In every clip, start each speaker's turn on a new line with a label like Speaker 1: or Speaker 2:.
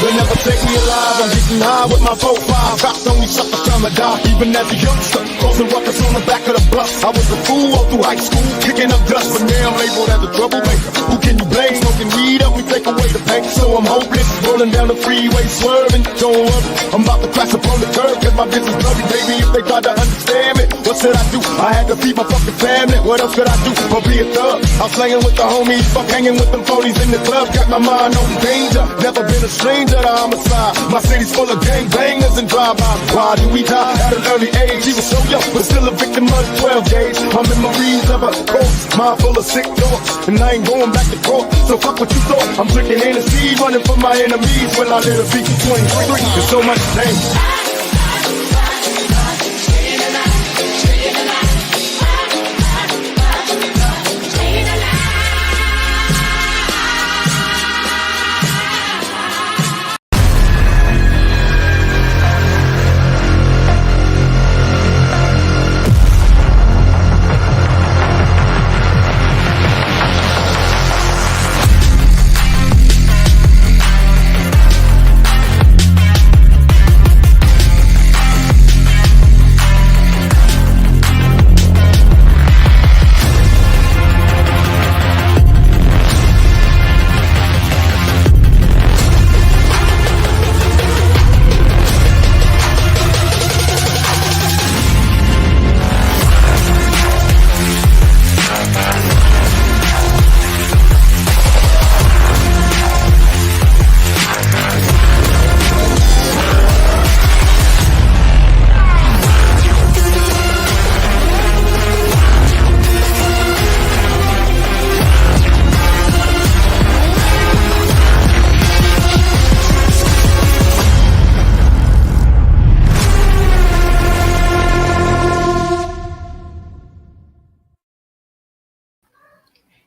Speaker 1: They'll never take me alive. I'm getting high with my 4-5. Cops only suck the time I die. Even as a youngster, causing ruckus on the back of the bus. I was a fool all through high school, kicking up dust. But now I'm labeled as a troublemaker. Who can you blame? Smoking weed up, we take away the pain. So I'm hopeless, rolling down the freeway, swerving. Don't worry, I'm about to crash up on the curb. Cause my business bloody, baby, if they try to understand me. What should I do? I had to feed my fucking family. What else could I do but be a thug? I'm slanging with the homies, fuck hanging with them phonies in the club. Got my mind on danger, never been a stranger to homicide. My city's full of gangbangers and drive-bys. Why do we die at an early age? He was so young, but still a victim of 12 gauge. My memories of a corpse, mind full of sick thoughts, and I ain't going back to court. So fuck what you thought. I'm drinking Hennessy, running from my enemies. When I live a beat 23, there's so much pain.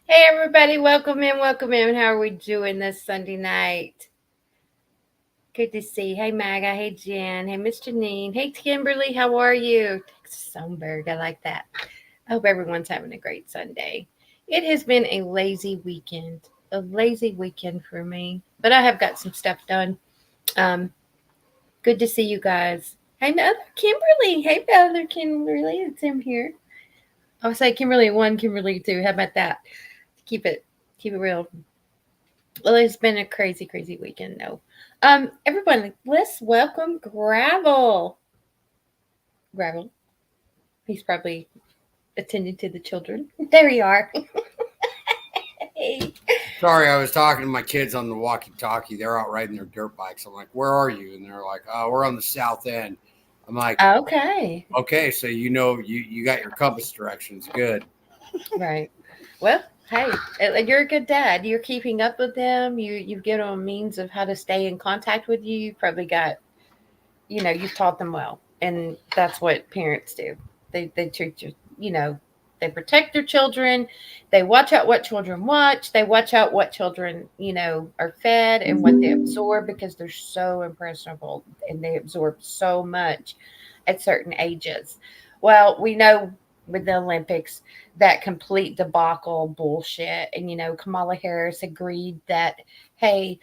Speaker 2: Hey everybody, welcome in. How are we doing this Sunday night? Good to see you. Hey Maga, hey Jen, hey Miss Janine, hey Kimberly, how are you? Texas Sonberg, I like that. I hope everyone's having a great Sunday. It has been a lazy weekend for me, but I have got some stuff done. Good to see you guys. Hey Mother Kimberly, hey Mother Kimberly, it's him here. I'll say Kimberly 1, Kimberly 2. How about that? Keep it real. Well, it's been a crazy weekend though. Everyone, let's welcome Gravel. He's probably attending to the children. There you are. Hey.
Speaker 3: Sorry, I was talking to my kids on the walkie-talkie. They're out riding their dirt bikes. I'm like, where are you? And they're like, oh, we're on the south end. I'm like, okay, so you got your compass directions. Good.
Speaker 2: Right. Well, hey, you're a good dad. You're keeping up with them. You've given them a means of how to stay in contact with you. You've probably got, you've taught them well. And that's what parents do. They treat you, they protect their children. They watch out what children watch. They watch out what children, are fed and what they absorb because they're so impressionable and they absorb so much at certain ages. Well, we know with the Olympics, that complete debacle bullshit. And, Kamala Harris agreed that, hey,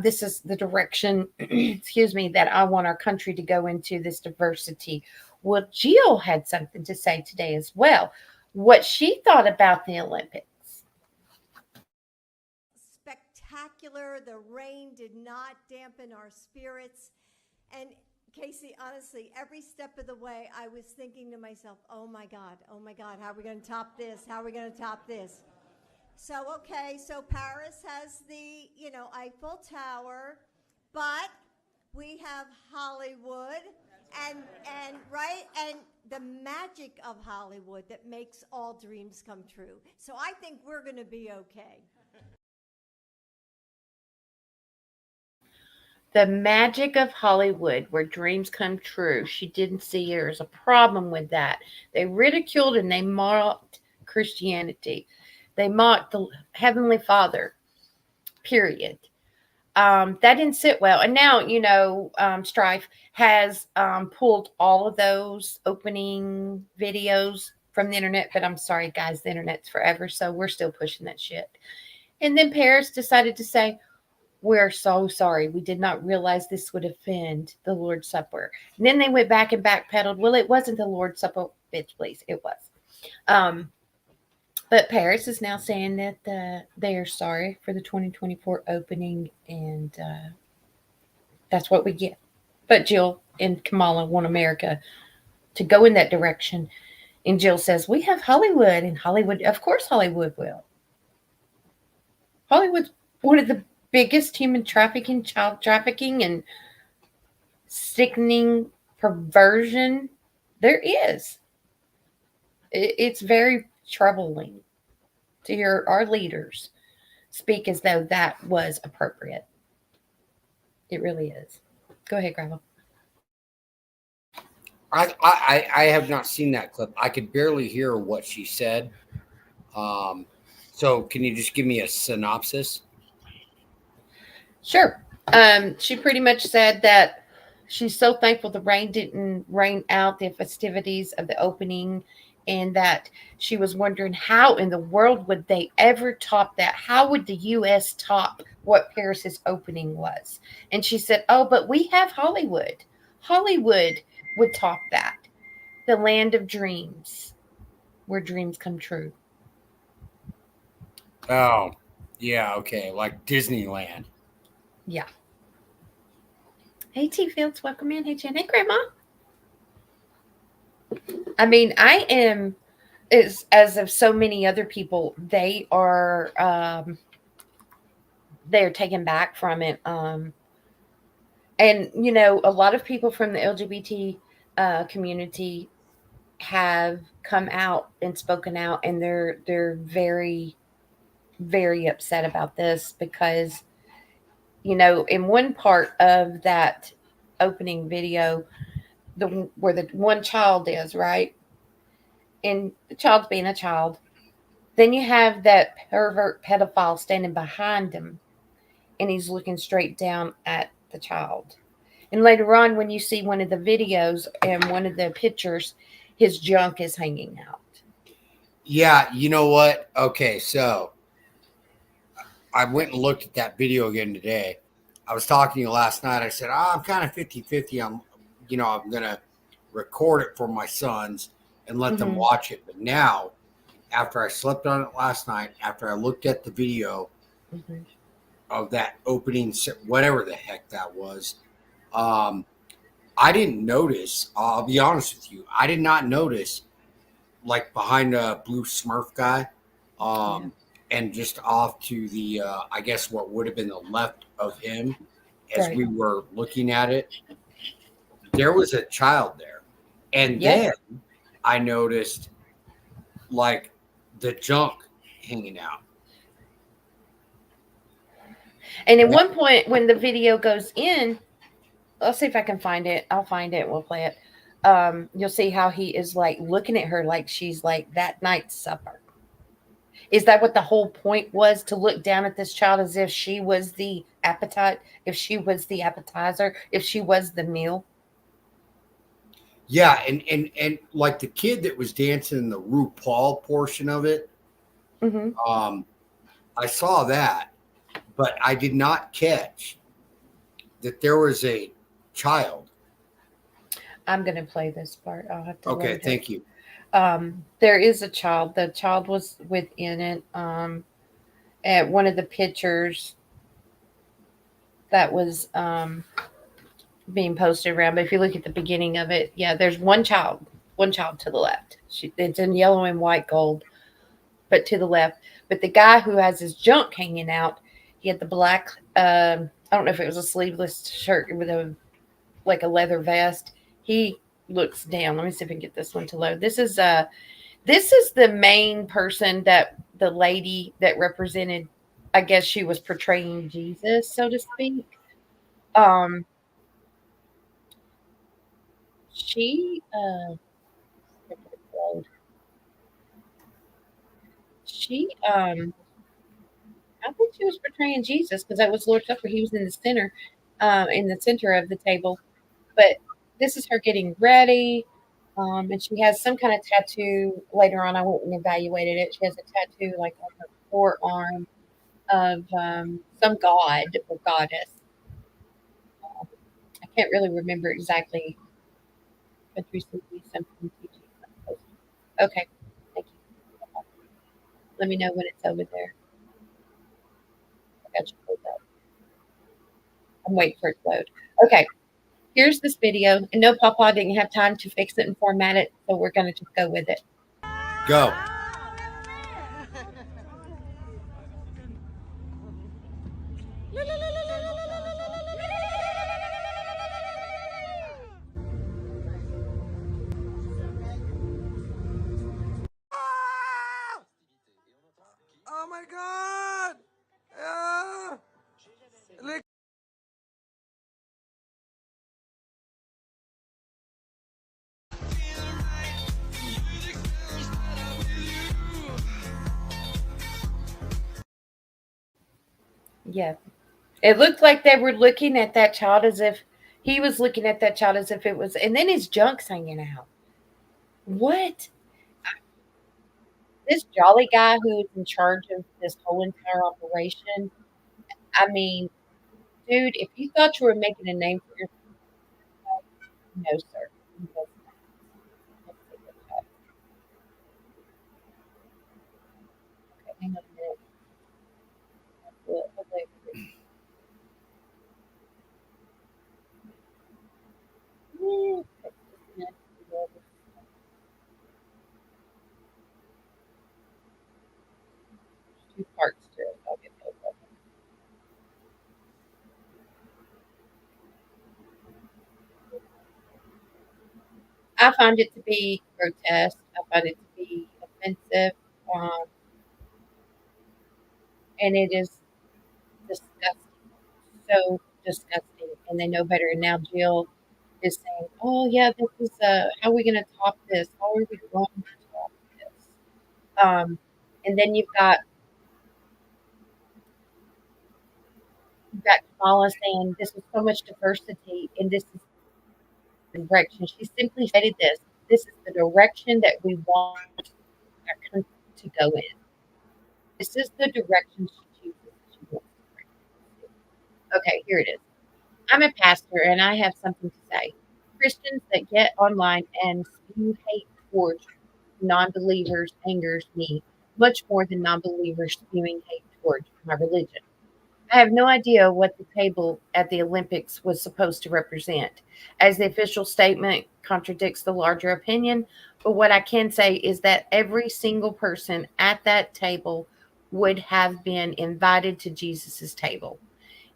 Speaker 2: this is the direction, that I want our country to go into, this diversity. Well, Jill had something to say today as well. What she thought about the Olympics.
Speaker 4: Spectacular. The rain did not dampen our spirits. And Casey, honestly, every step of the way, I was thinking to myself, oh my God, how are we going to top this? How are we going to top this? So, okay, so Paris has the, Eiffel Tower, but we have Hollywood and right, and the magic of Hollywood that makes all dreams come true. So I think we're going to be okay.
Speaker 2: The magic of Hollywood, where dreams come true. She didn't see there's a problem with that. They ridiculed and they mocked Christianity. They mocked the Heavenly Father, period. That didn't sit well. And now, Strife has pulled all of those opening videos from the internet. But I'm sorry, guys, the internet's forever. So we're still pushing that shit. And then Paris decided to say, we're so sorry. We did not realize this would offend the Lord's Supper. And then they went back and backpedaled. Well, it wasn't the Lord's Supper. Bitch, please. It was. But Paris is now saying that they are sorry for the 2024 opening, and that's what we get. But Jill and Kamala want America to go in that direction. And Jill says, we have Hollywood, and Hollywood, of course Hollywood will. Hollywood's one of the biggest human trafficking, child trafficking, and sickening perversion there is. It's very troubling to hear our leaders speak as though that was appropriate. It really is. Go ahead, Grandma.
Speaker 3: I have not seen that clip. I could barely hear what she said. So can you just give me a synopsis?
Speaker 2: Sure. She pretty much said that she's so thankful the rain didn't rain out the festivities of the opening, and that she was wondering how in the world would they ever top that? How would the U.S. top what Paris's opening was? And she said, oh, but we have Hollywood. Hollywood would top that. The land of dreams, where dreams come true.
Speaker 3: Oh, yeah, okay, like Disneyland.
Speaker 2: Yeah. Hey, T Fields, welcome in. Hey, Jen. Hey, Grandma. I mean, I am, as of so many other people, they are taken back from it. And a lot of people from the LGBT community have come out and spoken out, and they're very, very upset about this because, in one part of that opening video, where the one child is, right? And the child's being a child. Then you have that pervert pedophile standing behind him, and he's looking straight down at the child. And later on, when you see one of the videos and one of the pictures, his junk is hanging out.
Speaker 3: Yeah, you know what? Okay, so I went and looked at that video again today. I was talking to you last night. I said, I'm kind of 50-50. I'm going to record it for my sons and let them watch it. But now, after I slept on it last night, after I looked at the video of that opening, whatever the heck that was, I didn't notice, I'll be honest with you, I did not notice, like, behind a blue Smurf guy, and just off to the, I guess what would have been the left of him as we were looking at it, there was a child there. And then I noticed, like, the junk hanging out.
Speaker 2: And at one point, when the video goes in, let's see if I can find it. I'll find it. We'll play it. You'll see how he is, like, looking at her like she's like that night's supper. Is that what the whole point was, to look down at this child as if she was the appetite, if she was the appetizer, if she was the meal?
Speaker 3: Yeah, and like the kid that was dancing in the RuPaul portion of it, I saw that, but I did not catch that there was a child.
Speaker 2: I'm going to play this part. I'll have to.
Speaker 3: Okay, thank you.
Speaker 2: There is a child. The child was within it. At one of the pictures that was being posted around. But if you look at the beginning of it, yeah, there's one child to the left. It's in yellow and white gold, but to the left. But the guy who has his junk hanging out, he had the black. I don't know if it was a sleeveless shirt with a like a leather vest. He looks down. Let me see if I can get this one to load. This is the main person that the lady that represented. I guess she was portraying Jesus, so to speak. Um, she she I think she was portraying Jesus because that was Lord Supper. He was in the center of the table. But this is her getting ready, and she has some kind of tattoo. Later on, I went and evaluated it. She has a tattoo like on her forearm of some god or goddess. I can't really remember exactly. But recently, something teaching. Okay, thank you. Let me know when it's over there. I got you pulled up. I'm waiting for it to load. Okay, here's this video. And no, Papa didn't have time to fix it and format it, so we're going to just go with it.
Speaker 3: Go.
Speaker 5: Oh my God!
Speaker 2: Yeah. It looked like they were looking at that child as if he was looking at that child as if it was, and then his junk's hanging out. What? This jolly guy who is in charge of this whole entire operation. I mean, dude, if you thought you were making a name for yourself, no, sir. You was not. Let's see what's up. Okay, hang on a minute. Hopefully, okay, just a minute. There's two parts to it. I'll get those up. I find it to be grotesque. I find it to be offensive. Um, and it is disgusting. So disgusting, and they know better. And now Jill is saying, "Oh yeah, this is how are we going to top this? How are we going to top this?" And then you've got Kamala saying this was so much diversity, and this is the direction. She simply stated this. This is the direction that we want our country to go in. This is the direction she chooses. She wants to. Okay, here it is. I'm a pastor and I have something to say. Christians that get online and spew hate towards non believers angers me much more than non believers spewing hate towards my religion. I have no idea what the table at the Olympics was supposed to represent, as the official statement contradicts the larger opinion. But what I can say is that every single person at that table would have been invited to Jesus's table.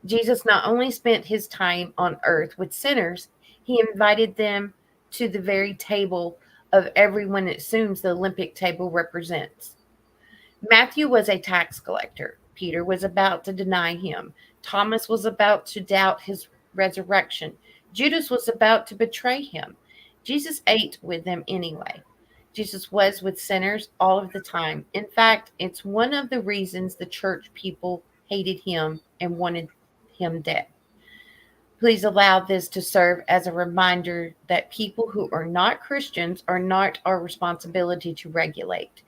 Speaker 2: Jesus not only spent his time on earth with sinners, he invited them to the very table of everyone it assumes the Olympic table represents. Matthew was a tax collector. Peter was about to deny him. Thomas was about to doubt his resurrection. Judas was about to betray him. Jesus ate with them anyway. Jesus was with sinners all of the time. In fact, it's one of the reasons the church people hated him and wanted him dead. Please allow this to serve as a reminder that people who are not Christians are not our responsibility to regulate.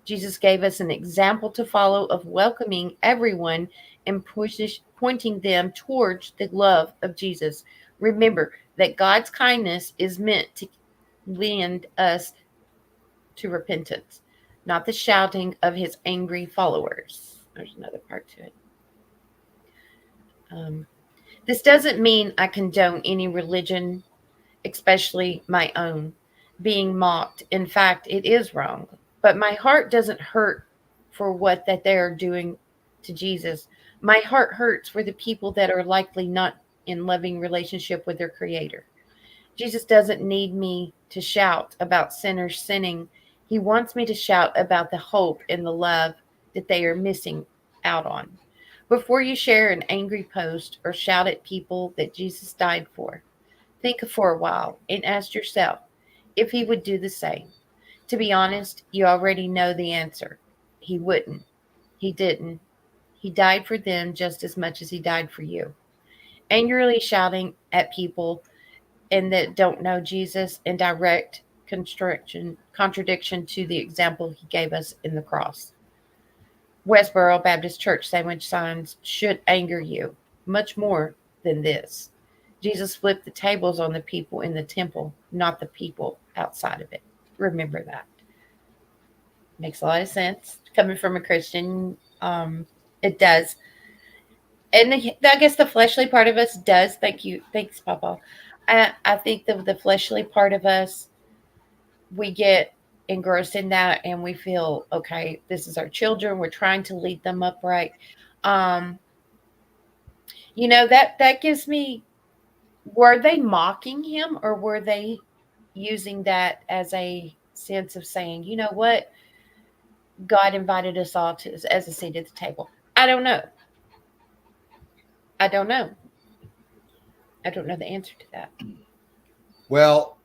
Speaker 2: Jesus gave us an example to follow of welcoming everyone and pointing them towards the love of Jesus. Remember that God's kindness is meant to lead us to repentance, not the shouting of his angry followers. There's another part to it. This doesn't mean I condone any religion, especially my own, being mocked. In fact, it is wrong. But my heart doesn't hurt for what that they are doing to Jesus. My heart hurts for the people that are likely not in loving relationship with their creator. Jesus doesn't need me to shout about sinners sinning. He wants me to shout about the hope and the love that they are missing out on. Before you share an angry post or shout at people that Jesus died for, think for a while and ask yourself if he would do the same. To be honest, you already know the answer. He wouldn't. He didn't. He died for them just as much as he died for you. Angrily shouting at people and that don't know Jesus in direct contradiction to the example he gave us in the cross. Westboro Baptist Church sandwich signs should anger you much more than this. Jesus flipped the tables on the people in the temple, not the people outside of it. Remember that. Makes a lot of sense. Coming from a Christian, it does. And I guess the fleshly part of us does. Thank you. Thanks, Papa. I think the fleshly part of us, we get engrossed in that and we feel, okay, this is our children. We're trying to lead them upright. That gives me, were they mocking him or were they using that as a sense of saying, you know what? God invited us all to as a seat at the table. I don't know. I don't know the answer to that.
Speaker 3: Well,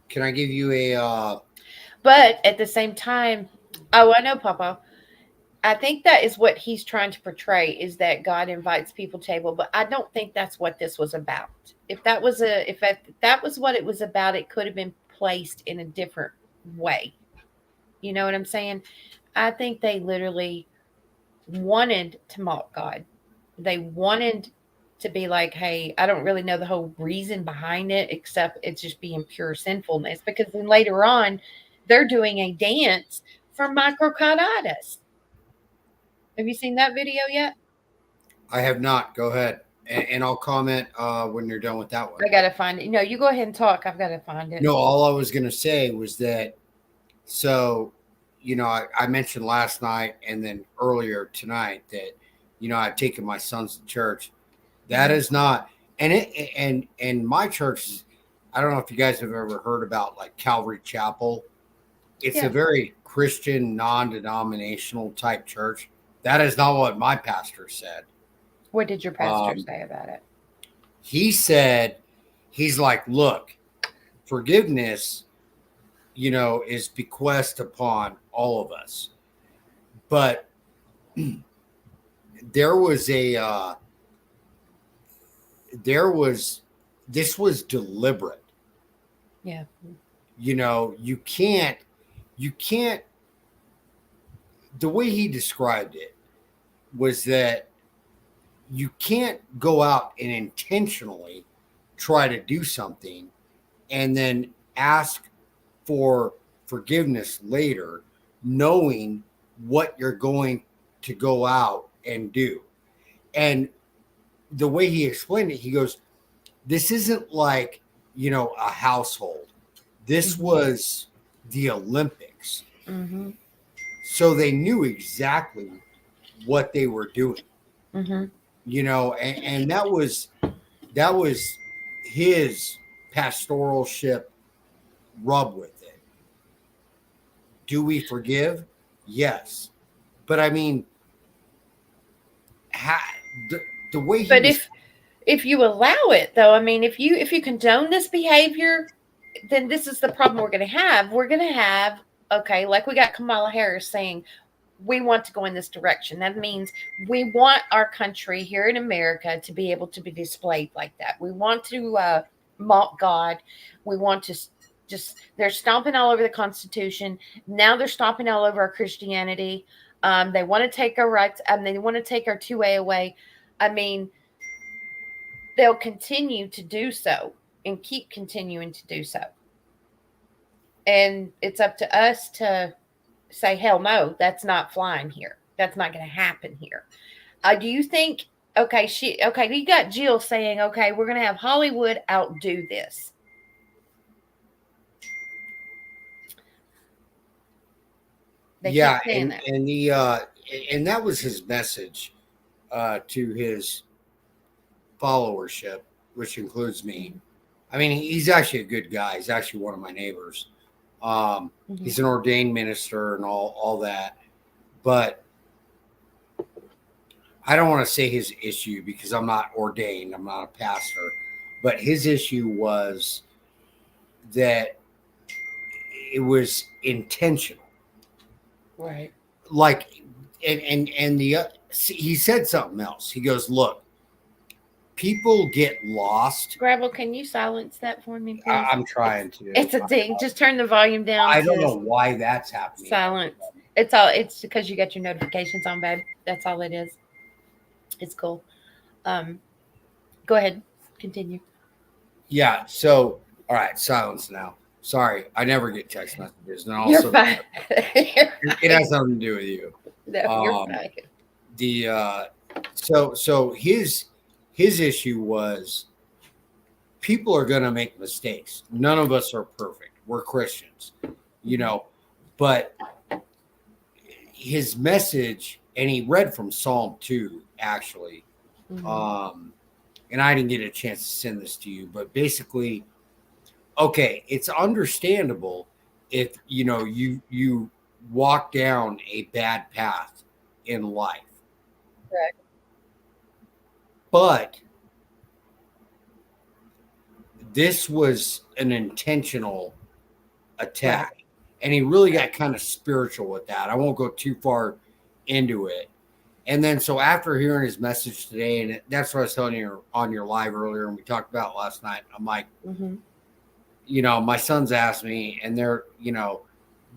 Speaker 3: can I give you a...
Speaker 2: But at the same time, I know, Papa. I think that is what he's trying to portray, is that God invites people to table. But I don't think that's what this was about. If that was what it was about, it could have been placed in a different way. You know what I'm saying? I think they literally wanted to mock God. They wanted to be like, hey, I don't really know the whole reason behind it, except it's just being pure sinfulness. Because then later on, they're doing a dance for myocarditis. Have you seen that video yet?
Speaker 3: I have not. Go ahead. And I'll comment when you're done with that one.
Speaker 2: I got to find it. No, you go ahead and talk. I've got to find it.
Speaker 3: No, all I was going to say was that, so, I mentioned last night and then earlier tonight that, I've taken my sons to church. That is not, and my church, I don't know if you guys have ever heard about like Calvary Chapel. It's a very Christian, non-denominational type church. That is not what my pastor said.
Speaker 2: What did your pastor say about it?
Speaker 3: He said, he's like, look, forgiveness, is bequeathed upon all of us. But this was deliberate.
Speaker 2: Yeah.
Speaker 3: You can't, the way he described it was that you can't go out and intentionally try to do something and then ask for forgiveness later, knowing what you're going to go out and do. And the way he explained it, he goes, this isn't like, a household. This was the Olympics.
Speaker 2: Mm-hmm.
Speaker 3: So they knew exactly what they were doing.
Speaker 2: Mm-hmm.
Speaker 3: And that was his pastoralship rub with it. Do we forgive? Yes. But I mean, the way he
Speaker 2: But if you allow it, though, I mean, if you condone this behavior, then this is the problem we're going to have. We're going to have, okay, like we got Kamala Harris saying, we want to go in this direction. That means we want our country here in America to be able to be displayed like that. We want to mock God. We want to they're stomping all over the Constitution. Now they're stomping all over our Christianity. They want to take our rights, and they want to take our 2A away. I mean, they'll continue to do so and keep continuing to do so. And it's up to us to say, hell no, that's not flying here. That's not going to happen here. Do you think Okay, you got Jill saying, okay, we're gonna have Hollywood outdo this.
Speaker 3: Yeah, and that was his message to his followership, which includes me. I mean, he's actually a good guy. He's actually one of my neighbors. He's an ordained minister and all that. But I don't want to say his issue because I'm not ordained. I'm not a pastor. But his issue was that it was intentional.
Speaker 2: Right.
Speaker 3: Like, and he said something else. He goes, look, people get lost.
Speaker 2: Gravel, can you silence that for me, please?
Speaker 3: I'm trying to.
Speaker 2: It's a ding. Just turn the volume down.
Speaker 3: I don't know why that's happening.
Speaker 2: Silence. It's because you got your notifications on, babe. That's all it is. It's cool. Go ahead. Continue.
Speaker 3: Yeah. So, all right. Silence now. Sorry. I never get text messages. And also,
Speaker 2: you're fine.
Speaker 3: It has nothing to do with you.
Speaker 2: No, you're fine.
Speaker 3: So his issue was people are going to make mistakes. None of us are perfect. We're Christians, but his message, and he read from Psalm 2, actually. And I didn't get a chance to send this to you, but basically, okay, it's understandable if, you walk down a bad path in life.
Speaker 2: Right.
Speaker 3: But this was an intentional attack. Right. And he really got kind of spiritual with that. I won't go too far into it. And then, so after hearing his message today, and that's what I was telling you on your live earlier, and we talked about last night, I'm like, my sons asked me, and they're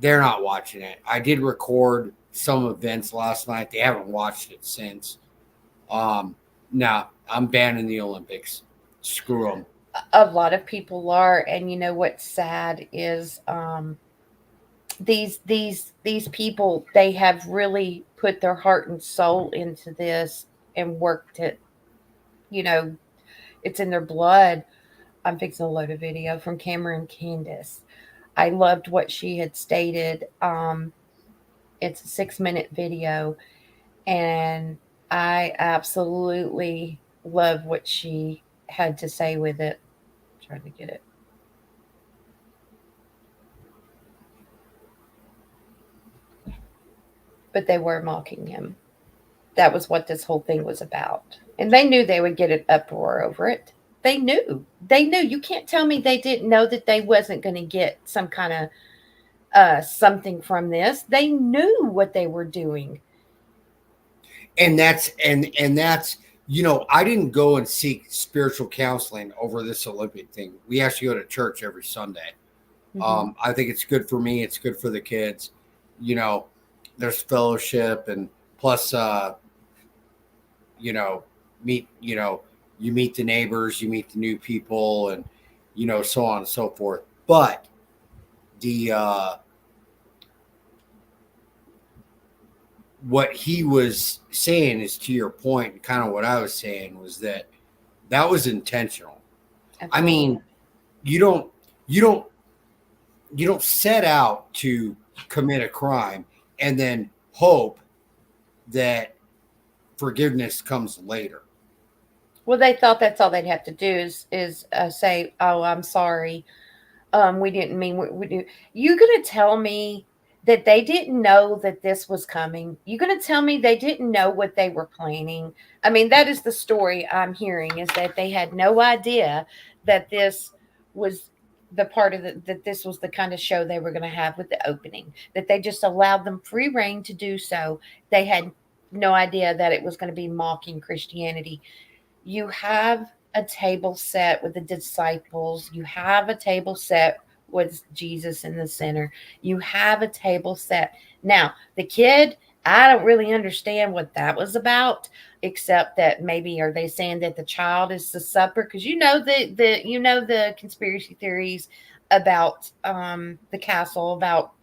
Speaker 3: not watching it. I did record some events last night. They haven't watched it since. No, I'm banning the Olympics. Screw them.
Speaker 2: A lot of people are, and you know what's sad is these people, they have really put their heart and soul into this and worked it. It's in their blood. I'm fixing to load a video from Cameron Candace. I loved what she had stated. It's a 6-minute video, and I absolutely love what she had to say with it. I'm trying to get it. But they were mocking him. That was what this whole thing was about. And they knew they would get an uproar over it. They knew. You can't tell me they didn't know that they wasn't going to get some kind of something from this. They knew what they were doing.
Speaker 3: And that's I didn't go and seek spiritual counseling over this Olympic thing. We actually go to church every Sunday. I think it's good for me. It's good for the kids. There's fellowship, and plus, you meet the neighbors, you meet the new people, and, so on and so forth. But what he was saying is, to your point, kind of what I was saying, was that was intentional. Absolutely. I mean, you don't set out to commit a crime and then hope that forgiveness comes later.
Speaker 2: Well, they thought that's all they'd have to do is say, "Oh, I'm sorry. We didn't mean what we do." You gonna tell me that they didn't know that this was coming? You gonna tell me they didn't know what they were planning? I mean, that is the story I'm hearing, is that they had no idea that this was the part of that this was the kind of show they were going to have with the opening, that they just allowed them free reign to do so. They had no idea that it was going to be mocking Christianity. You have a table set with the disciples. You have a table set with Jesus in the center. You have a table set. Now, the kid, I don't really understand what that was about, except that maybe, are they saying that the child is the supper? Because the conspiracy theories about the castle, about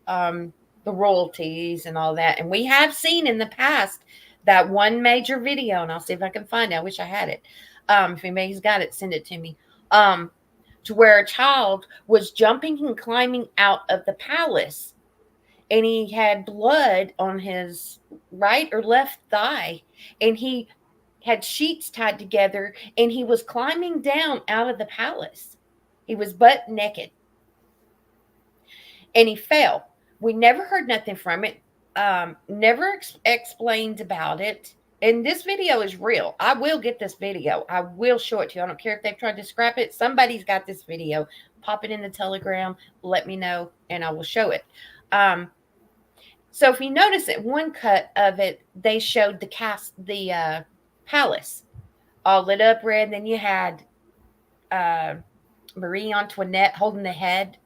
Speaker 2: the royalties and all that. And we have seen in the past that one major video, and I'll see if I can find it. I wish I had it. If anybody's got it, send it to me. To where a child was jumping and climbing out of the palace, and he had blood on his right or left thigh, and he had sheets tied together, and he was climbing down out of the palace. He was butt naked, and he fell. We never heard nothing from it. Never explained about it. And this video is real. I will get this video. I will show it to you. I don't care if they've tried to scrap it. Somebody's got this video. Pop it in the Telegram. Let me know, and I will show it. So if you notice it, one cut of it, they showed the palace all lit up red. Then you had Marie Antoinette holding the head.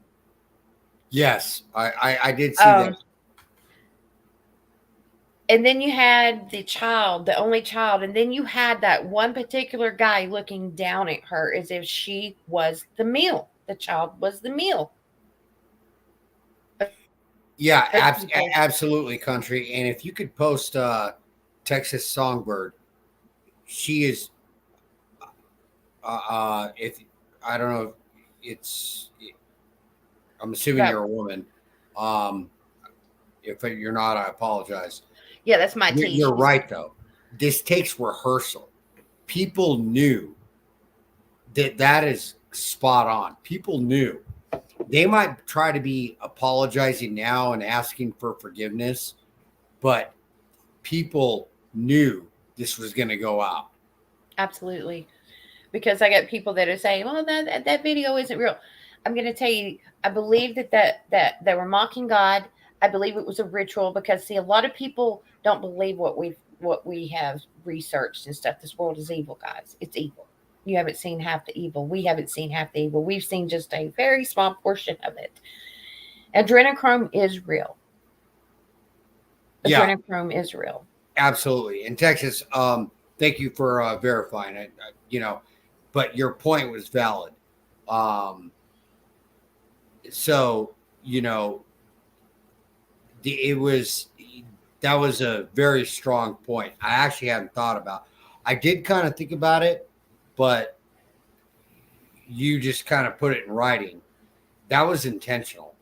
Speaker 3: Yes, I did see that.
Speaker 2: And then you had the child, the only child. And then you had that one particular guy looking down at her as if she was the meal. The child was the meal.
Speaker 3: Yeah, absolutely, country. And if you could post Texas Songbird, she is. If I don't know, I'm assuming you're a woman. If you're not, I apologize.
Speaker 2: Yeah, that's my team.
Speaker 3: You're right, though. This takes rehearsal. People knew that is spot on. People knew. They might try to be apologizing now and asking for forgiveness, but people knew this was going to go out.
Speaker 2: Absolutely. Because I got people that are saying, well, that video isn't real. I'm going to tell you, I believe that they were mocking God. I believe it was a ritual because, see, a lot of people don't believe what we have researched and stuff. This world is evil, guys. It's evil. You haven't seen half the evil. We haven't seen half the evil. We've seen just a very small portion of it. Adrenochrome is real. Adrenochrome is real.
Speaker 3: Absolutely. In Texas, thank you for verifying it. But your point was valid. That was a very strong point. I actually hadn't thought about. I did kind of think about it, but you just kind of put it in writing. That was intentional.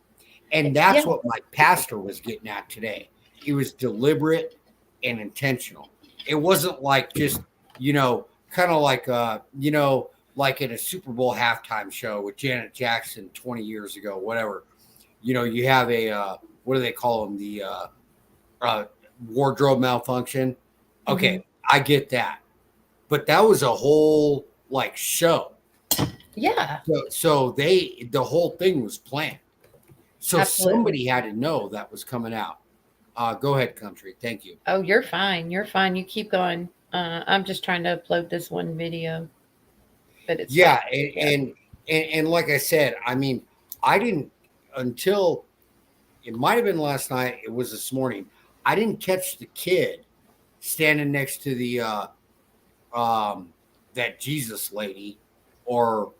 Speaker 3: And that's what my pastor was getting at today. It was deliberate and intentional. It wasn't like just, kind of like, like in a Super Bowl halftime show with Janet Jackson 20 years ago, whatever. You have a, what do they call them? The wardrobe malfunction. Okay, I get that. But that was a whole, show.
Speaker 2: Yeah.
Speaker 3: So the whole thing was planned. So
Speaker 2: Absolutely.
Speaker 3: Somebody had to know that was coming out. Go ahead, country. Thank you.
Speaker 2: Oh, you're fine. You're fine. You keep going. I'm just trying to upload this one video. But it's
Speaker 3: and like I said, I mean, I didn't until it might have been last night. It was this morning. I didn't catch the kid standing next to the that Jesus lady, or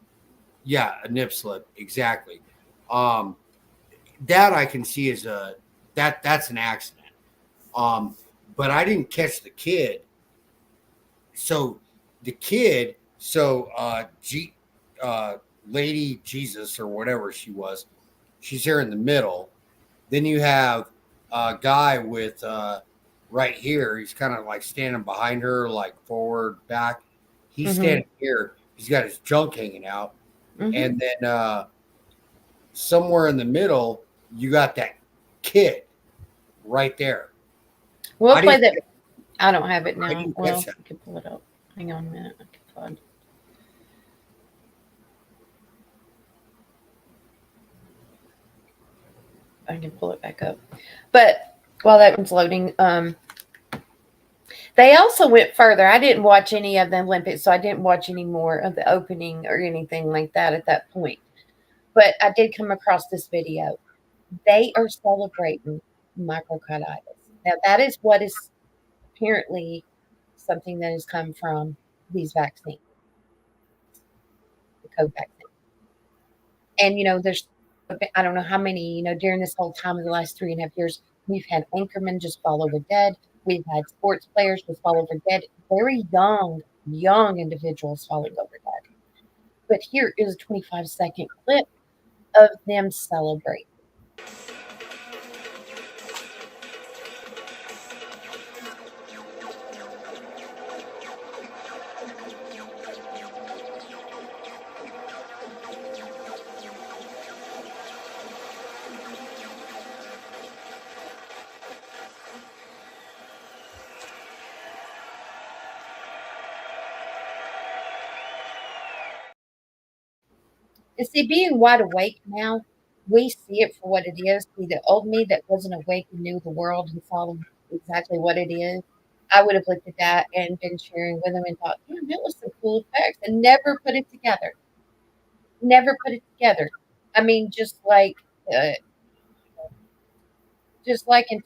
Speaker 3: a nip slip, exactly. That I can see as that's an accident. But I didn't catch the kid. So the kid. Lady Jesus or whatever she was, she's here in the middle. Then you have a guy with right here. He's kind of like standing behind her, like forward, back. He's standing here. He's got his junk hanging out. And then somewhere in the middle, you got that kid right there.
Speaker 2: We'll play that. I don't have it now. Well,
Speaker 3: I
Speaker 2: can pull it up. Hang on a minute. I can find it. I can pull it back up. But while that one's loading, they also went further. I didn't watch any of the Olympics, so I didn't watch any more of the opening or anything like that at that point. But I did come across this video. They are celebrating myocarditis. Now, that is what is apparently something that has come from these vaccines, the COVID vaccine. And, there's, I don't know how many, during this whole time of the last 3.5 years, we've had anchormen just fall over dead. We've had sports players just fall over dead, very young individuals falling over dead. But here is a 25-second clip of them celebrating. And see, being wide awake now, we see it for what it is. See, the old me that wasn't awake and knew the world and saw exactly what it is, I would have looked at that and been cheering with them and thought, that was some cool effects, and never put it together. Never put it together. I mean, just like in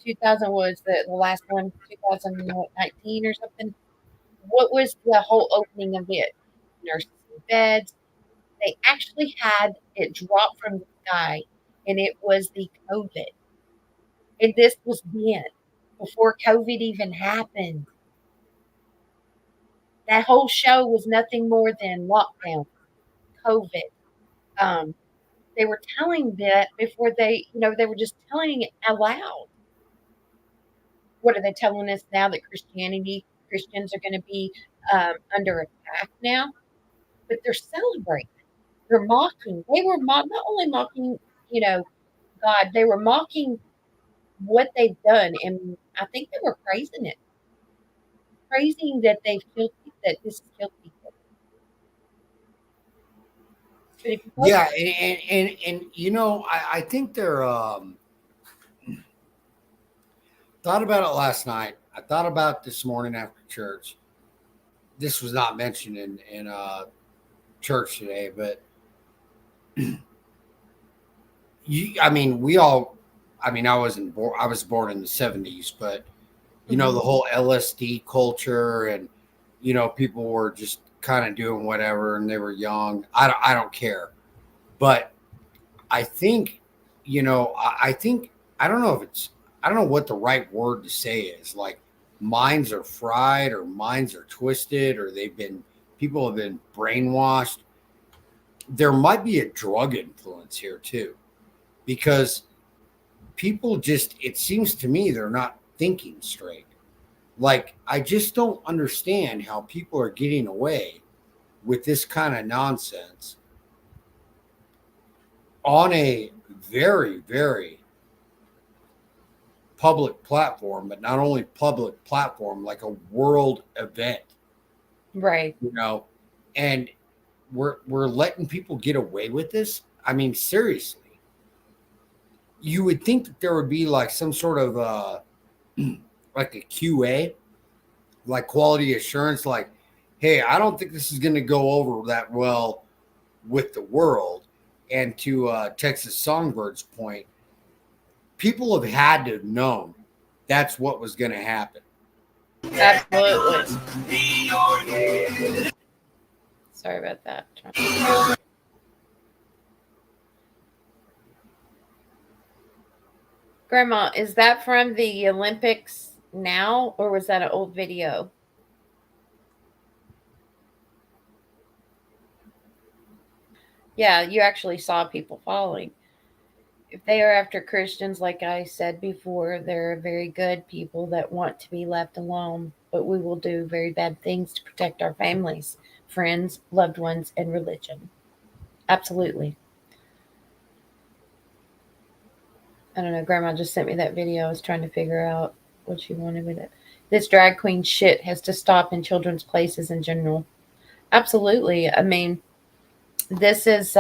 Speaker 2: 2000 was the last one, 2019 or something. What was the whole opening of it? Nurses in beds. They actually had it drop from the sky, and it was the COVID. And this was then, before COVID even happened. That whole show was nothing more than lockdown, COVID. They were telling that before they were just telling it out loud. What are they telling us now, that Christians are going to be under attack now? But they're celebrating. They're mocking. They were not only mocking, God, they were mocking what they've done, and I think they were praising it, praising that they've killed, that this has killed people.
Speaker 3: Yeah, and I think they're thought about it last night. I thought about this morning after church. This was not mentioned in church today, but I was born in the 70s, but the whole LSD culture, and people were just kind of doing whatever, and they were young. I don't care, but I think I don't know what the right word to say is. Like, minds are fried, or minds are twisted, or people have been brainwashed. There might be a drug influence here too, because people it seems to me they're not thinking straight. Like, I just don't understand how people are getting away with this kind of nonsense on a very, very public platform, but not only public platform, like a world event.
Speaker 2: Right.
Speaker 3: And we're letting people get away with this. I mean, seriously. You would think that there would be like some sort of like a QA, like quality assurance, like, hey, I don't think this is going to go over that well with the world. And to Texas Songbird's point, people have had to have known that's what was going to happen.
Speaker 2: Absolutely. Sorry about that. Grandma, is that from the Olympics now, or was that an old video? Yeah, you actually saw people falling. If they are after Christians, like I said before, they're very good people that want to be left alone, but we will do very bad things to protect our families, friends, loved ones, and religion. Absolutely. I don't know. Grandma just sent me that video. I was trying to figure out what she wanted with it. This drag queen shit has to stop in children's places in general. Absolutely. I mean, this is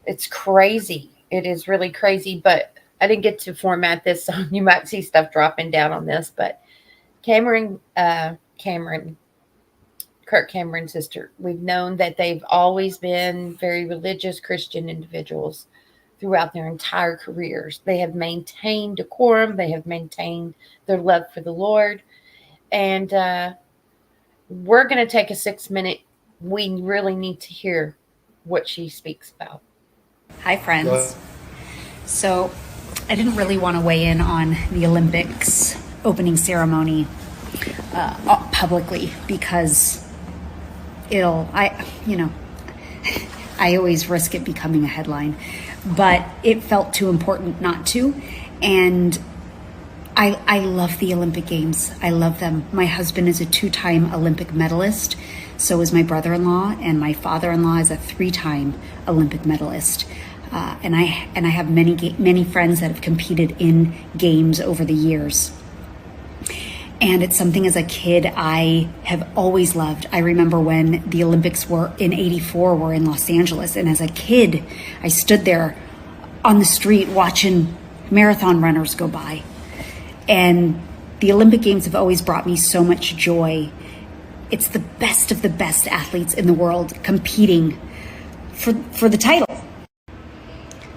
Speaker 2: it's crazy. It is really crazy, but I didn't get to format this, so you might see stuff dropping down on this. But Kirk Cameron's sister, we've known that they've always been very religious Christian individuals throughout their entire careers. They have maintained decorum. They have maintained their love for the Lord. And we're going to take a 6-minute. We really need to hear what she speaks about.
Speaker 6: Hi, friends. So I didn't really want to weigh in on the Olympics opening ceremony publicly because I always risk it becoming a headline, but it felt too important not to. And I love the Olympic Games. I love them. My husband is a 2-time Olympic medalist. So is my brother-in-law, and my father-in-law is a 3-time Olympic medalist. And I have many friends that have competed in games over the years. And it's something as a kid I have always loved. I remember when the Olympics were in '84 were in Los Angeles, and as a kid I stood there on the street watching marathon runners go by. And the Olympic Games have always brought me so much joy. It's the best of the best athletes in the world competing for the title.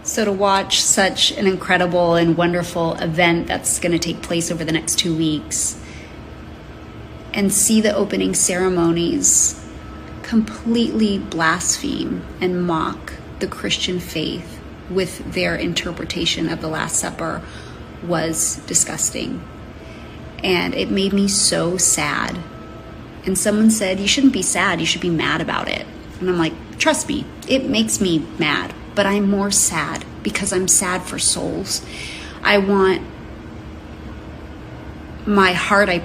Speaker 6: So to watch such an incredible and wonderful event that's going to take place over the next 2 weeks and see the opening ceremonies completely blaspheme and mock the Christian faith with their interpretation of the Last Supper was disgusting. And it made me so sad. And someone said, you shouldn't be sad, you should be mad about it. And I'm like, trust me, it makes me mad, but I'm more sad because I'm sad for souls. I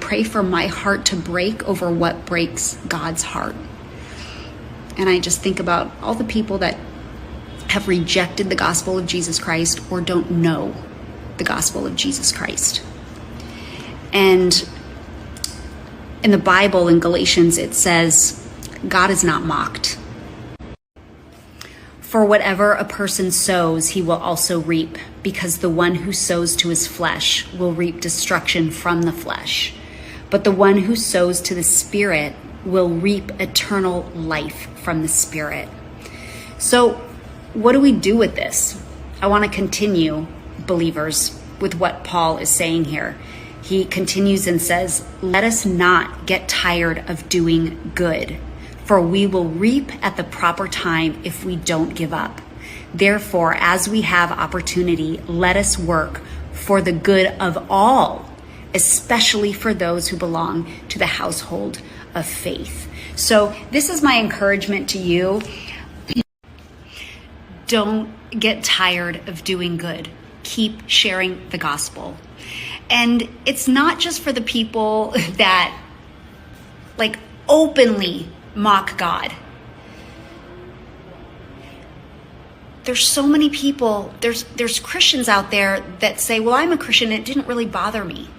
Speaker 6: pray for my heart to break over what breaks God's heart. And I just think about all the people that have rejected the gospel of Jesus Christ or don't know the gospel of Jesus Christ. And in the Bible, in Galatians, it says, God is not mocked. For whatever a person sows, he will also reap, because the one who sows to his flesh will reap destruction from the flesh. But the one who sows to the Spirit will reap eternal life from the Spirit. So what do we do with this? I want to continue, believers, with what Paul is saying here. He continues and says, let us not get tired of doing good, for we will reap at the proper time if we don't give up. Therefore, as we have opportunity, let us work for the good of all, especially for those who belong to the household of faith. So this is my encouragement to you. Don't get tired of doing good. Keep sharing the gospel. And it's not just for the people that openly mock God. There's so many people, there's Christians out there that say, well, I'm a Christian, it didn't really bother me.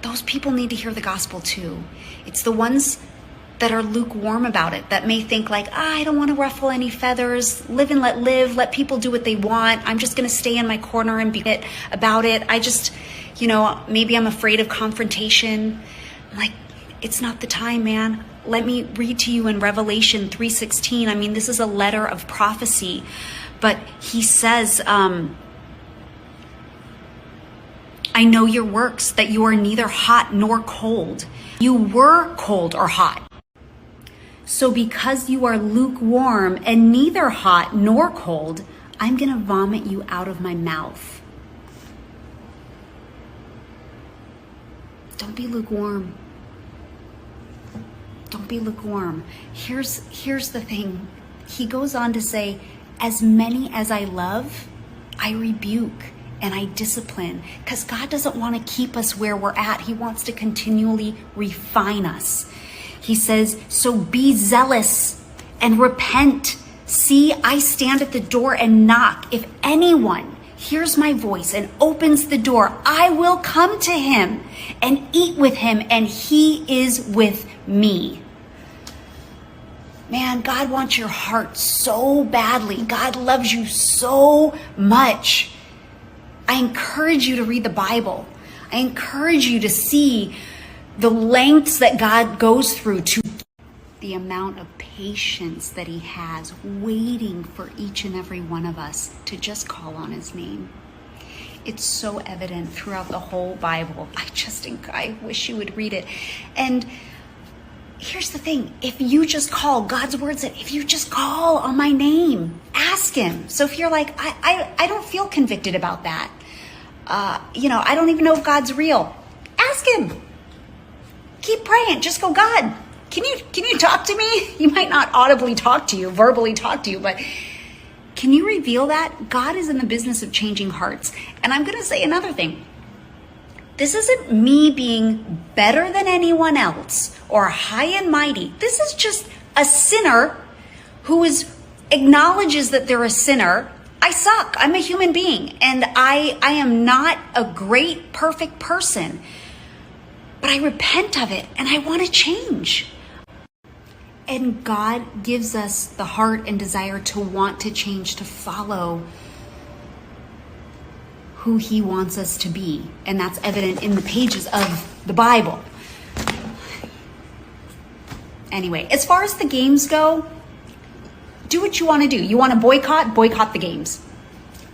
Speaker 6: Those people need to hear the gospel too. It's the ones that are lukewarm about it, that may think I don't want to ruffle any feathers, live and let live, let people do what they want. I'm just going to stay in my corner and be it about it. I just, maybe I'm afraid of confrontation. It's not the time, man. Let me read to you in Revelation 3:16. This is a letter of prophecy, but he says, I know your works, that you are neither hot nor cold. You were cold or hot. So because you are lukewarm and neither hot nor cold, I'm going to vomit you out of my mouth. Don't be lukewarm. Don't be lukewarm. Here's the thing. He goes on to say, as many as I love, I rebuke and I discipline, because God doesn't want to keep us where we're at. He wants to continually refine us. He says, so be zealous and repent. See, I stand at the door and knock. If anyone hears my voice and opens the door, I will come to him and eat with him, and he is with me. Man, God wants your heart so badly. God loves you so much. I encourage you to read the Bible. I encourage you to see the lengths that God goes through, to the amount of patience that he has waiting for each and every one of us to just call on his name. It's so evident throughout the whole Bible. I wish you would read it. And here's the thing. If you just call, God's word said, if you just call on my name, ask him. So if you're like, I don't feel convicted about that. I don't even know if God's real. Ask him. Keep praying. Just go, God, can you talk to me? He might not audibly talk to you, verbally talk to you, but can you reveal that? God is in the business of changing hearts. And I'm going to say another thing. This isn't me being better than anyone else or high and mighty. This is just a sinner who acknowledges that they're a sinner. I suck. I'm a human being, and I am not a great, perfect person. But I repent of it, and I want to change. And God gives us the heart and desire to want to change, to follow who he wants us to be. And that's evident in the pages of the Bible. Anyway, as far as the games go, do what you want to do. You want to boycott the games.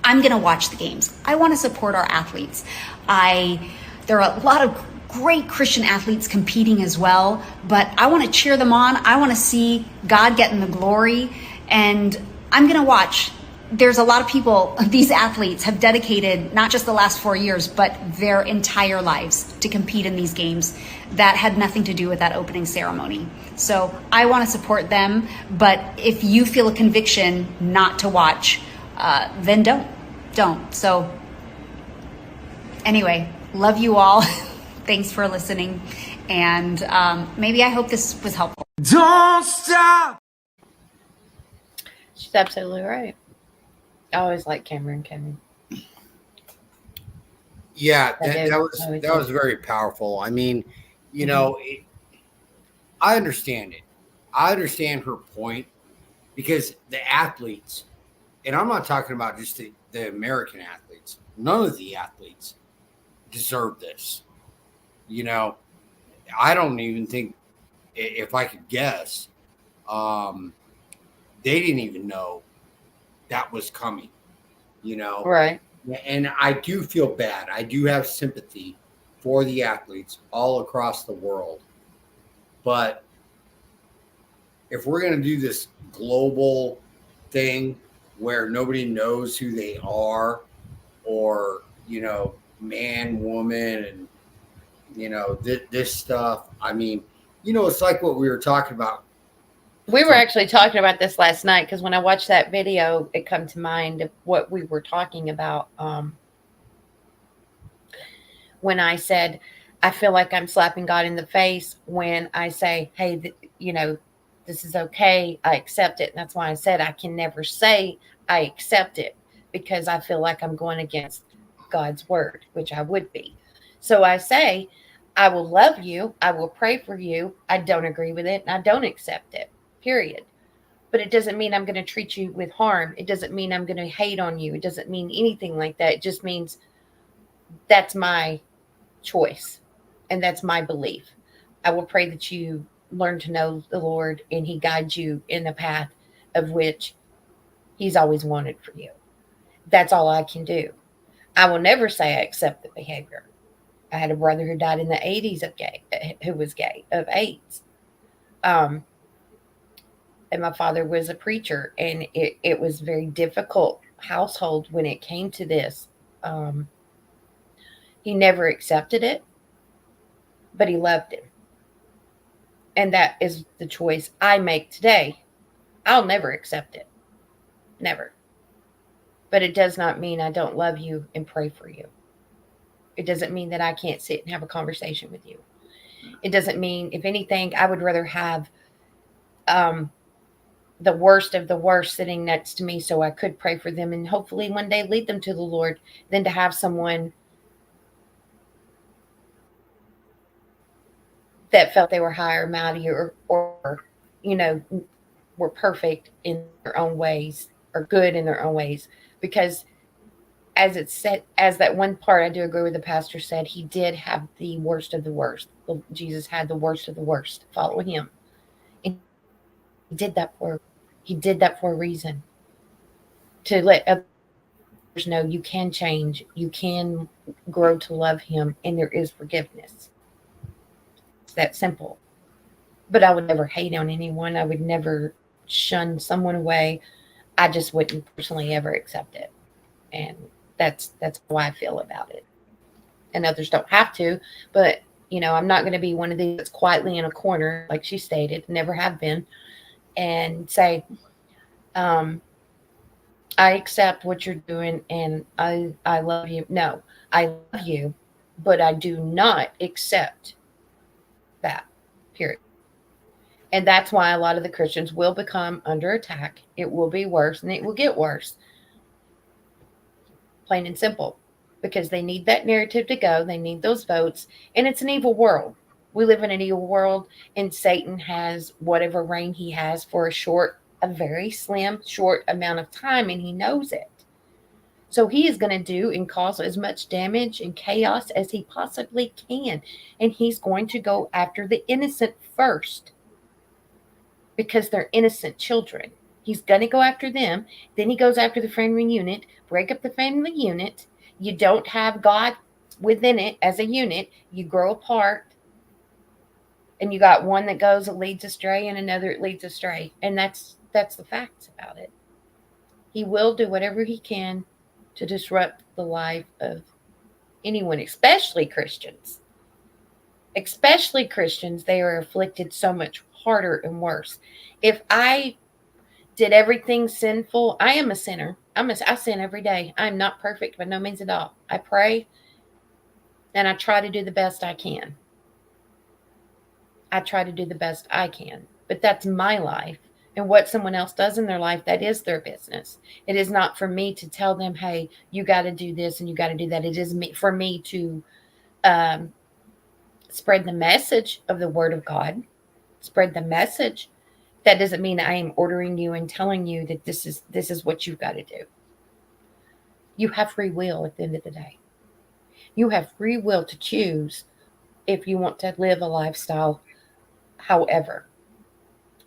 Speaker 6: I'm going to watch the games. I want to support our athletes. There are a lot of great Christian athletes competing as well, but I want to cheer them on. I want to see God getting the glory, and I'm going to watch. There's a lot of people, these athletes have dedicated not just the last 4 years, but their entire lives to compete in these games that had nothing to do with that opening ceremony. So I want to support them, but if you feel a conviction not to watch, then don't. So anyway, love you all. Thanks for listening. And maybe I hope this was helpful.
Speaker 5: Don't stop.
Speaker 2: She's absolutely right. I always like Cameron.
Speaker 3: Yeah, that was very powerful. I mean, I understand it. I understand her point, because the athletes, and I'm not talking about just the American athletes, none of the athletes deserve this. I don't even think, if I could guess, they didn't even know that was coming,
Speaker 2: Right.
Speaker 3: And I do feel bad. I do have sympathy for the athletes all across the world. But if we're going to do this global thing where nobody knows who they are, or, man, woman, and, this stuff, I mean, it's like what we were talking about.
Speaker 2: We were actually talking about this last night, because when I watched that video, it come to mind of what we were talking about. When I said, I feel like I'm slapping God in the face when I say, hey, this is okay. I accept it. And that's why I said I can never say I accept it, because I feel like I'm going against God's word, which I would be. So I say, I will love you. I will pray for you. I don't agree with it, and I don't accept it, period. But it doesn't mean I'm going to treat you with harm. It doesn't mean I'm going to hate on you. It doesn't mean anything like that. It just means that's my choice, and that's my belief. I will pray that you learn to know the Lord, and he guides you in the path of which he's always wanted for you. That's all I can do. I will never say I accept the behavior. I had a brother who died in the 80s who was gay, of AIDS. And my father was a preacher, and it was a very difficult household when it came to this. He never accepted it, but he loved him. And that is the choice I make today. I'll never accept it. Never. But it does not mean I don't love you and pray for you. It doesn't mean that I can't sit and have a conversation with you. It doesn't mean, if anything, I would rather have the worst of the worst sitting next to me so I could pray for them and hopefully one day lead them to the Lord, than to have someone that felt they were high or mighty or were perfect in their own ways, or good in their own ways. Because as it said, as that one part, I do agree with the pastor said, he did have the worst of the worst. Jesus had the worst of the worst follow him. And he did that for a reason. To let others know you can change, you can grow to love him, and there is forgiveness. It's that simple. but I would never hate on anyone. I would never shun someone away. I just wouldn't personally ever accept it. And that's how I feel about it. And others don't have to, but I'm not going to be one of these that's quietly in a corner, like she stated, never have been, and say, I accept what you're doing and I love you. No, I love you, but I do not accept that, period. And that's why a lot of the Christians will become under attack. It will be worse and it will get worse. Plain and simple. Because they need that narrative to go. They need those votes. And it's an evil world. We live in an evil world, and Satan has whatever reign he has for a very slim, short amount of time, and he knows it. So he is going to do and cause as much damage and chaos as he possibly can. And he's going to go after the innocent first, because they're innocent children. He's going to go after them. Then he goes after the family unit, break up the family unit. You don't have God within it as a unit. You grow apart. And you got one that goes, that leads astray, and another that leads astray. And that's the facts about it. He will do whatever he can to disrupt the life of anyone, especially Christians. Especially Christians, they are afflicted so much harder and worse. If I did everything sinful, I am a sinner. I sin every day. I'm not perfect by no means at all. I pray and I try to do the best I can. I try to do the best I can, but that's my life. And what someone else does in their life, that is their business. It is not for me to tell them, hey, you got to do this and you got to do that. It is for me to spread the message of the Word of God, spread the message. That doesn't mean I am ordering you and telling you that this is what you've got to do. You have free will at the end of the day. You have free will to choose if you want to live a lifestyle however.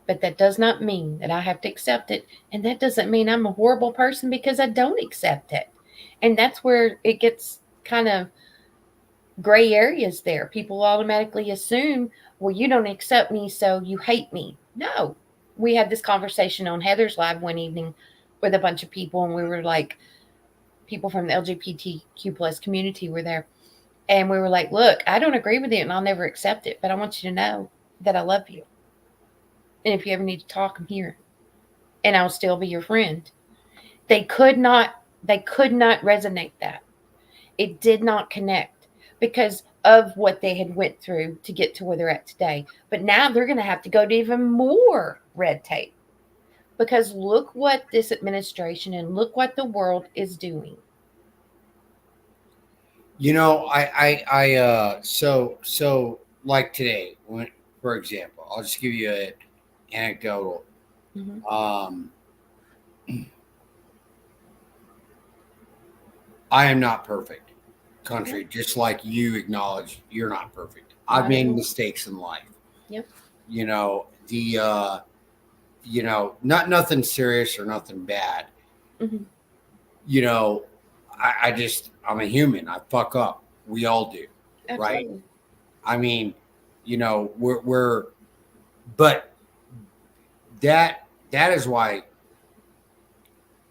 Speaker 2: But that does not mean that I have to accept it. And that doesn't mean I'm a horrible person because I don't accept it. And that's where it gets kind of gray areas there. People automatically assume, well, you don't accept me, so you hate me. No. We had this conversation on Heather's Live one evening with a bunch of people, and we were like, people from the LGBTQ plus community were there. And we were like, look, I don't agree with it and I'll never accept it, but I want you to know that I love you. And if you ever need to talk, I'm here. And I'll still be your friend. They could not resonate that. It did not connect because of what they had went through to get to where they're at today. But now they're going to have to go to even more red tape. Because look what this administration and look what the world is doing.
Speaker 3: So like today, for example, I'll just give you an anecdotal. Mm-hmm. I am not perfect, country, just like you acknowledge you're not perfect. I've made mistakes in life.
Speaker 2: Yep.
Speaker 3: Nothing serious or nothing bad. Mm-hmm. I'm a human. I fuck up. We all do. Absolutely. Right? I mean, but that is why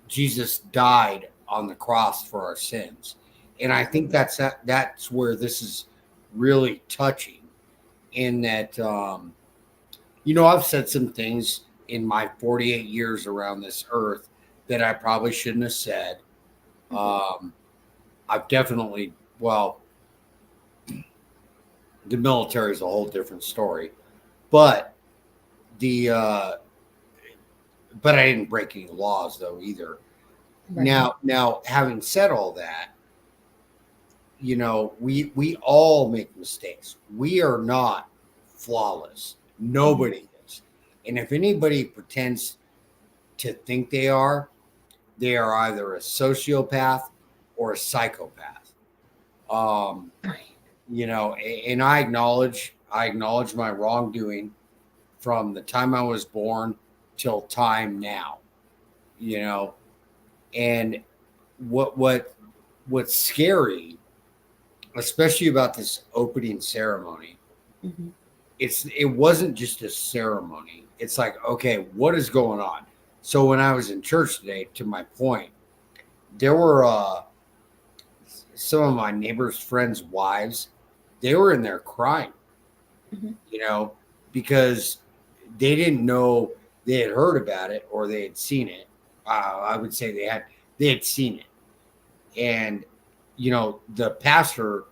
Speaker 3: Jesus died on the cross for our sins. And I think that's where this is really touching in that, I've said some things in my 48 years around this earth that I probably shouldn't have said. I've definitely, the military is a whole different story, but but I didn't break any laws though either. Right. Now, having said all that, we all make mistakes. We are not flawless. Nobody is. And if anybody pretends to think they are either a sociopath or a psychopath. And I acknowledge my wrongdoing from the time I was born till time now, and what's scary, especially about this opening ceremony, it wasn't just a ceremony. It's like, okay, what is going on? So when I was in church today, to my point, there were some of my neighbors' friends' wives. They were in there crying, because they didn't know, they had heard about it or they had seen it. I would say they had seen it, and the pastor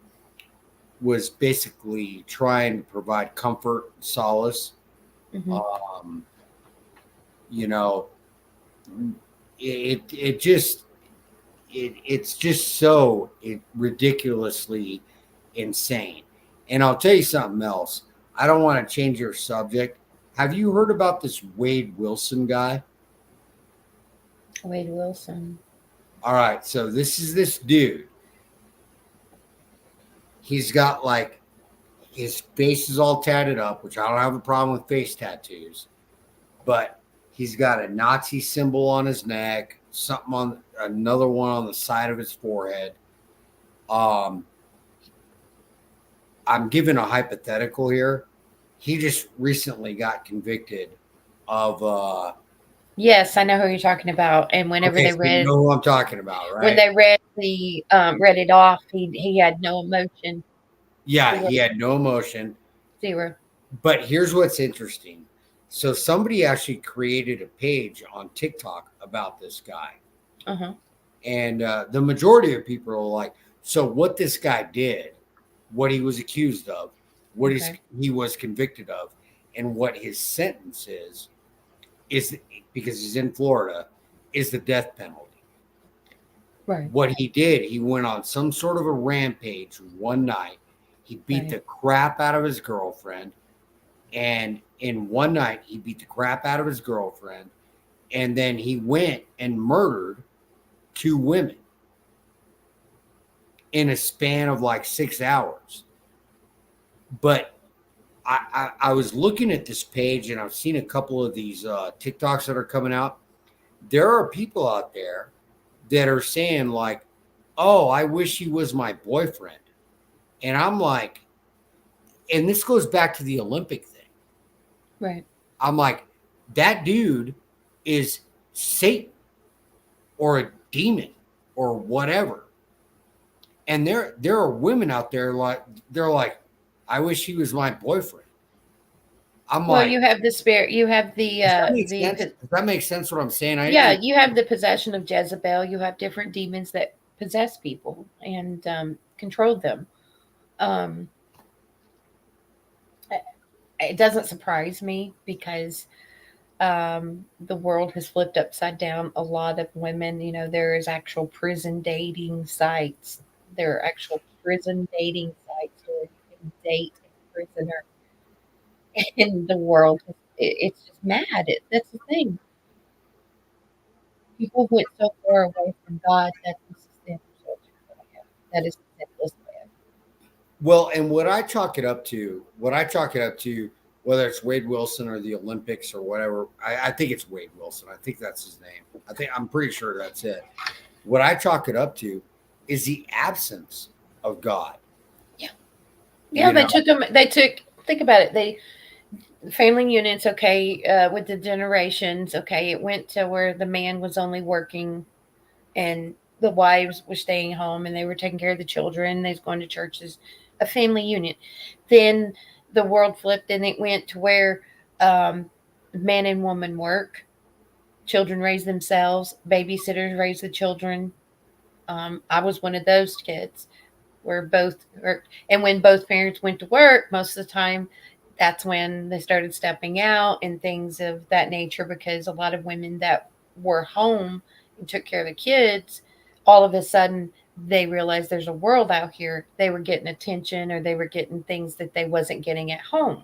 Speaker 3: was basically trying to provide comfort, solace.
Speaker 2: Mhm.
Speaker 3: It's just so ridiculously insane. And I'll tell you something else. I don't want to change your subject. Have you heard about this Wade Wilson guy?
Speaker 2: Wade Wilson.
Speaker 3: All right. So this dude. He's got like his face is all tatted up, which I don't have a problem with face tattoos, but he's got a Nazi symbol on his neck, another one on the side of his forehead. I'm giving a hypothetical here. He just recently got convicted of
Speaker 2: Yes, I know who you're talking about. And whenever they read,
Speaker 3: you know who I'm talking about, right?
Speaker 2: when they read it off, he had no emotion.
Speaker 3: Yeah, he had no emotion.
Speaker 2: Zero.
Speaker 3: But here's what's interesting. So somebody actually created a page on TikTok about this guy.
Speaker 2: Uh-huh.
Speaker 3: And the majority of people are like, so what this guy did, what he was accused of, what he was convicted of, and what his sentence is because he's in Florida, is the death penalty.
Speaker 2: Right.
Speaker 3: What he did, he went on some sort of a rampage one night. He beat the crap out of his girlfriend. And in one night, he beat the crap out of his girlfriend. And then he went and murdered 2 women in a span of like 6 hours. But I was looking at this page, and I've seen a couple of these TikToks that are coming out. There are people out there that are saying like, oh, I wish he was my boyfriend. And I'm like, and this goes back to the Olympic thing.
Speaker 2: Right.
Speaker 3: I'm like, that dude is Satan or a demon or whatever. And there are women out there they're like, I wish he was my boyfriend.
Speaker 2: Well, you have the spirit. You have the.
Speaker 3: Does that make sense? What I'm saying?
Speaker 2: You have the possession of Jezebel. You have different demons that possess people and control them. It doesn't surprise me because the world has flipped upside down. A lot of women, there is actual prison dating sites. There are actual prison dating sites where you can date a prisoner. In the world, it's just mad. That's the thing. People went so far away from God that this is the that is the simplest way.
Speaker 3: Well, and what I chalk it up to, whether it's Wade Wilson or the Olympics or whatever, I think it's Wade Wilson. I think that's his name. I'm pretty sure that's it. What I chalk it up to is the absence of God.
Speaker 2: Yeah. Yeah, they took, think about it. Family units, with the generations, it went to where the man was only working and the wives were staying home and they were taking care of the children. They was going to churches, a family unit. Then the world flipped and it went to where man and woman work, children raise themselves, babysitters raise the children. I was one of those kids where both worked. And when both parents went to work, most of the time, that's when they started stepping out and things of that nature, because a lot of women that were home and took care of the kids, all of a sudden they realized there's a world out here. They were getting attention or they were getting things that they wasn't getting at home.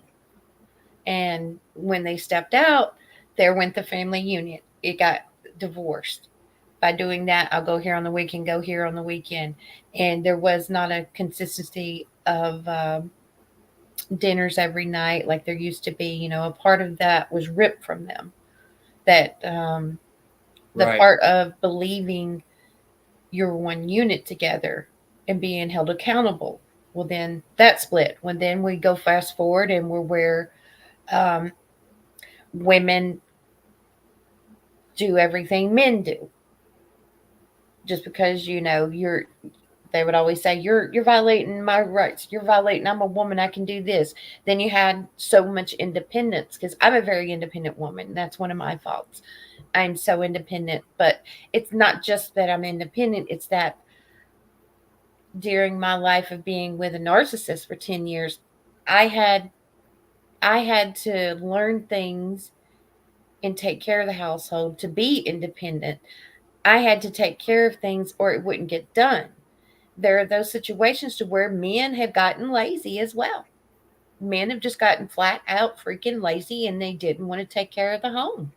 Speaker 2: And when they stepped out, there went the family unit. It got divorced. By doing that, I'll go here on the weekend, go here on the weekend. And there was not a consistency of dinners every night like there used to be. A part of that was ripped from them. That the part of believing you're one unit together and being held accountable Well, then that split. When then we go fast forward and we're where um, women do everything men do. Just because they would always say you're violating my rights. You're violating. I'm a woman. I can do this. Then you had so much independence because I'm a very independent woman. That's one of my faults. I'm so independent, but it's not just that I'm independent. It's that during my life of being with a narcissist for 10 years, I had I had to learn things and take care of the household to be independent. I had to take care of things or it wouldn't get done. There are those situations to where men have gotten lazy as well. Men have just gotten flat out freaking lazy and they didn't want to take care of the home.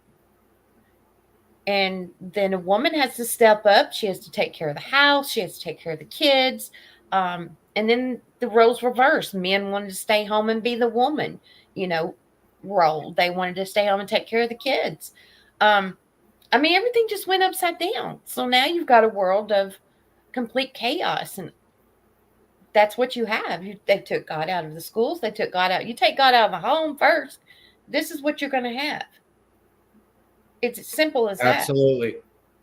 Speaker 2: And then a woman has to step up. She has to take care of the house. She has to take care of the kids. And then the roles reversed. Men wanted to stay home and be the woman, you know, role. They wanted to stay home and take care of the kids. I mean, everything just went upside down. So now you've got a world of complete chaos. And that's what you have. They took God out of the schools. They took God out. You take God out of the home first. This is what you're going to have. It's as simple as that.
Speaker 3: Absolutely.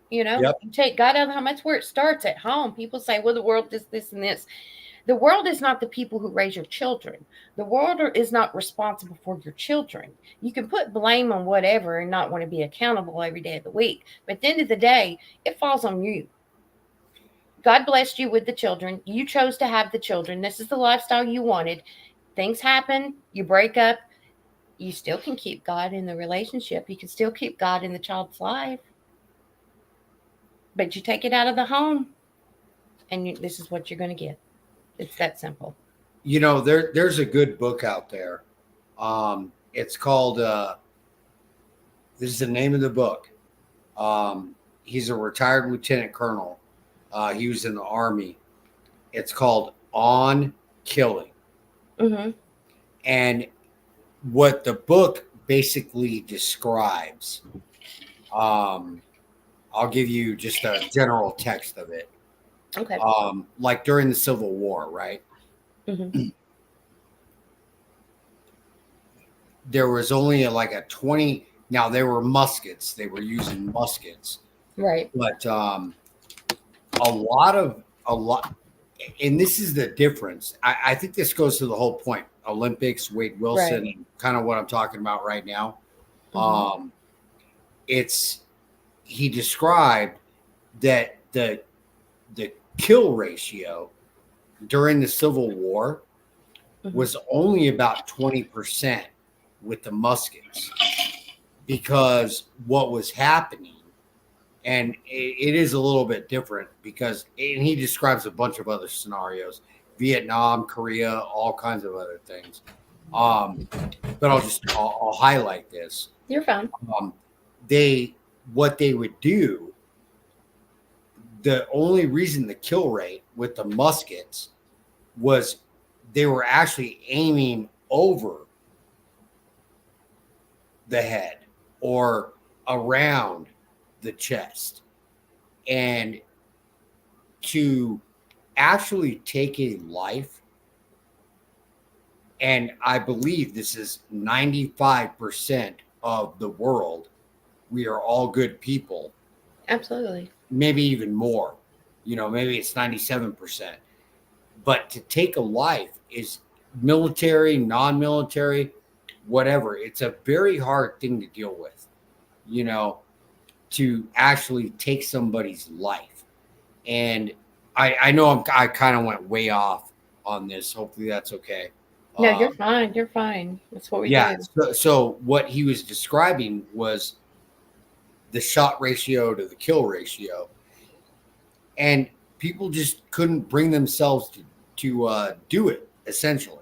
Speaker 2: You
Speaker 3: Yep.
Speaker 2: take God out of the home. That's where it starts, at home. People say, well, the world is this and this. The world is not the people who raise your children. The world is not responsible for your children. You can put blame on whatever and not want to be accountable every day of the week. But at the end of the day, it falls on you. God blessed you with the children. You chose to have the children. This is the lifestyle you wanted. Things happen. You break up. You still can keep God in the relationship. You can still keep God in the child's life. But you take it out of the home, and this is what you're going to get. It's that simple.
Speaker 3: You know, there's a good book out there. It's called, this is the name of the book. He's a retired lieutenant colonel. He was in the Army. It's called On Killing.
Speaker 2: Mm-hmm.
Speaker 3: And what the book basically describes, I'll give you just a general text of it.
Speaker 2: Okay.
Speaker 3: Like during the Civil War, right?
Speaker 2: Mm-hmm.
Speaker 3: There was only like a 20. Now they were muskets. They were using muskets.
Speaker 2: Right.
Speaker 3: But a lot, and this is the difference. I think this goes to the whole point. Olympics, Wade Wilson,
Speaker 2: Right.
Speaker 3: and kind of what I'm talking about right now.
Speaker 2: Mm-hmm.
Speaker 3: He described that the kill ratio during the Civil War
Speaker 2: Mm-hmm.
Speaker 3: was only about 20% with the muskets, because what was happening, and it is a little bit different because, and he describes a bunch of other scenarios, Vietnam, Korea, all kinds of other things. But I'll highlight this.
Speaker 2: You're fine.
Speaker 3: What they would do, the only reason the kill rate with the muskets was they were actually aiming over the head or around the chest. And to actually take a life, and I believe this is 95% of the world, we are all good people.
Speaker 2: Absolutely.
Speaker 3: Maybe even more. Maybe it's 97%. But to take a life is military, non-military, whatever. It's a very hard thing to deal with, to actually take somebody's life. And I know I kind of went way off on this. Hopefully that's okay.
Speaker 2: No, you're fine. You're fine. That's what we do.
Speaker 3: So what he was describing was the shot ratio to the kill ratio. And people just couldn't bring themselves to do it, essentially.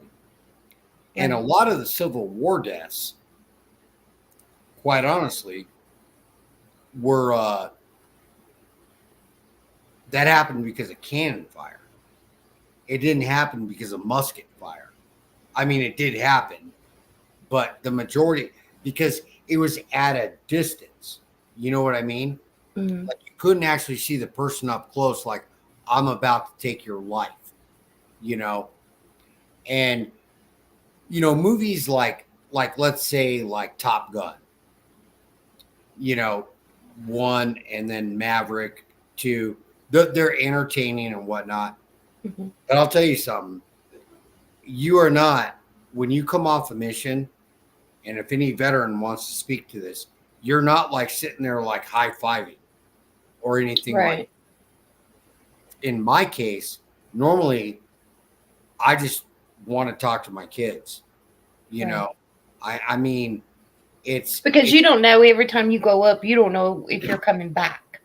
Speaker 3: And a lot of the Civil War deaths, quite honestly, were that happened because of cannon fire. It didn't happen because of musket fire. I mean, it did happen, but the majority, because it was at a distance. You know what I mean?
Speaker 2: Mm-hmm.
Speaker 3: Like you couldn't actually see the person up close, like, I'm about to take your life, And, you know, movies like let's say like Top Gun, you know, 1 and then Maverick 2, they're entertaining and whatnot.
Speaker 2: Mm-hmm.
Speaker 3: But I'll tell you something. You are not, when you come off a mission, and if any veteran wants to speak to this, you're not like sitting there like high-fiving or anything
Speaker 2: Right.
Speaker 3: like that. In my case, normally I just want to talk to my kids. You
Speaker 2: Right.
Speaker 3: know, I mean, it's
Speaker 2: because you don't know every time you go up, you don't know if you're coming back.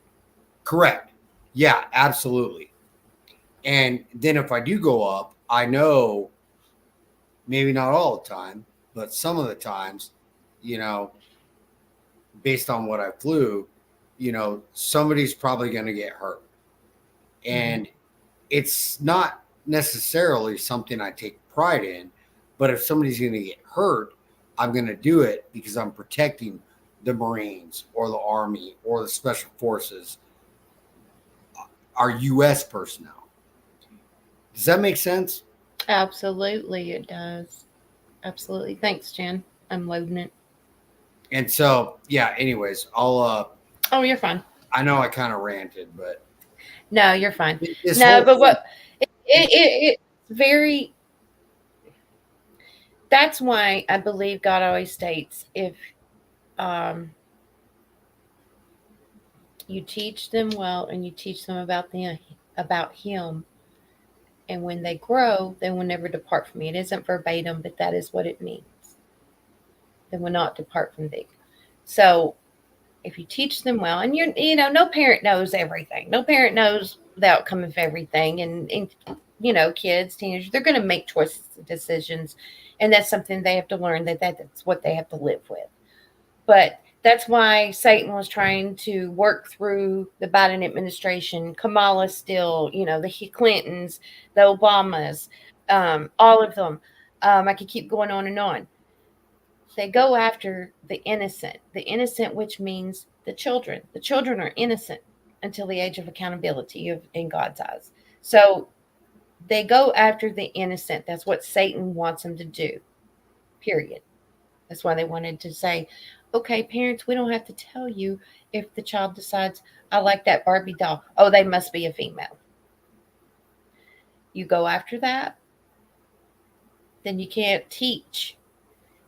Speaker 3: Correct. Yeah, absolutely. And then if I do go up, I know maybe not all the time, but some of the times, you know, based on what I flew, you know, somebody's probably going to get hurt. And it's not necessarily something I take pride in, but if somebody's going to get hurt, I'm going to do it because I'm protecting the Marines or the Army or the Special Forces, our U.S. personnel. Does that make sense?
Speaker 2: Absolutely, it does. Absolutely. Thanks, Jen. I'm loading it.
Speaker 3: And so, yeah, anyways,
Speaker 2: Oh, you're fine.
Speaker 3: I know I kind of ranted, but.
Speaker 2: No, you're fine. No, but what it's very, that's why I believe God always states, if you teach them well and you teach them about him, and when they grow, they will never depart from me. It isn't verbatim, but that is what it means. They will not depart from thee. So if you teach them well, and you know, no parent knows everything. No parent knows the outcome of everything. And you know, kids, teenagers, they're going to make choices, decisions. And that's something they have to learn, that's what they have to live with. But that's why Satan was trying to work through the Biden administration, Kamala still, you know, the Clintons, the Obamas, all of them. I could keep going on and on. They go after the innocent, which means the children. The children are innocent until the age of accountability in God's eyes. So they go after the innocent. That's what Satan wants them to do, period. That's why they wanted to say, okay, parents, we don't have to tell you if the child decides, I like that Barbie doll. Oh, they must be a female. You go after that, then you can't teach.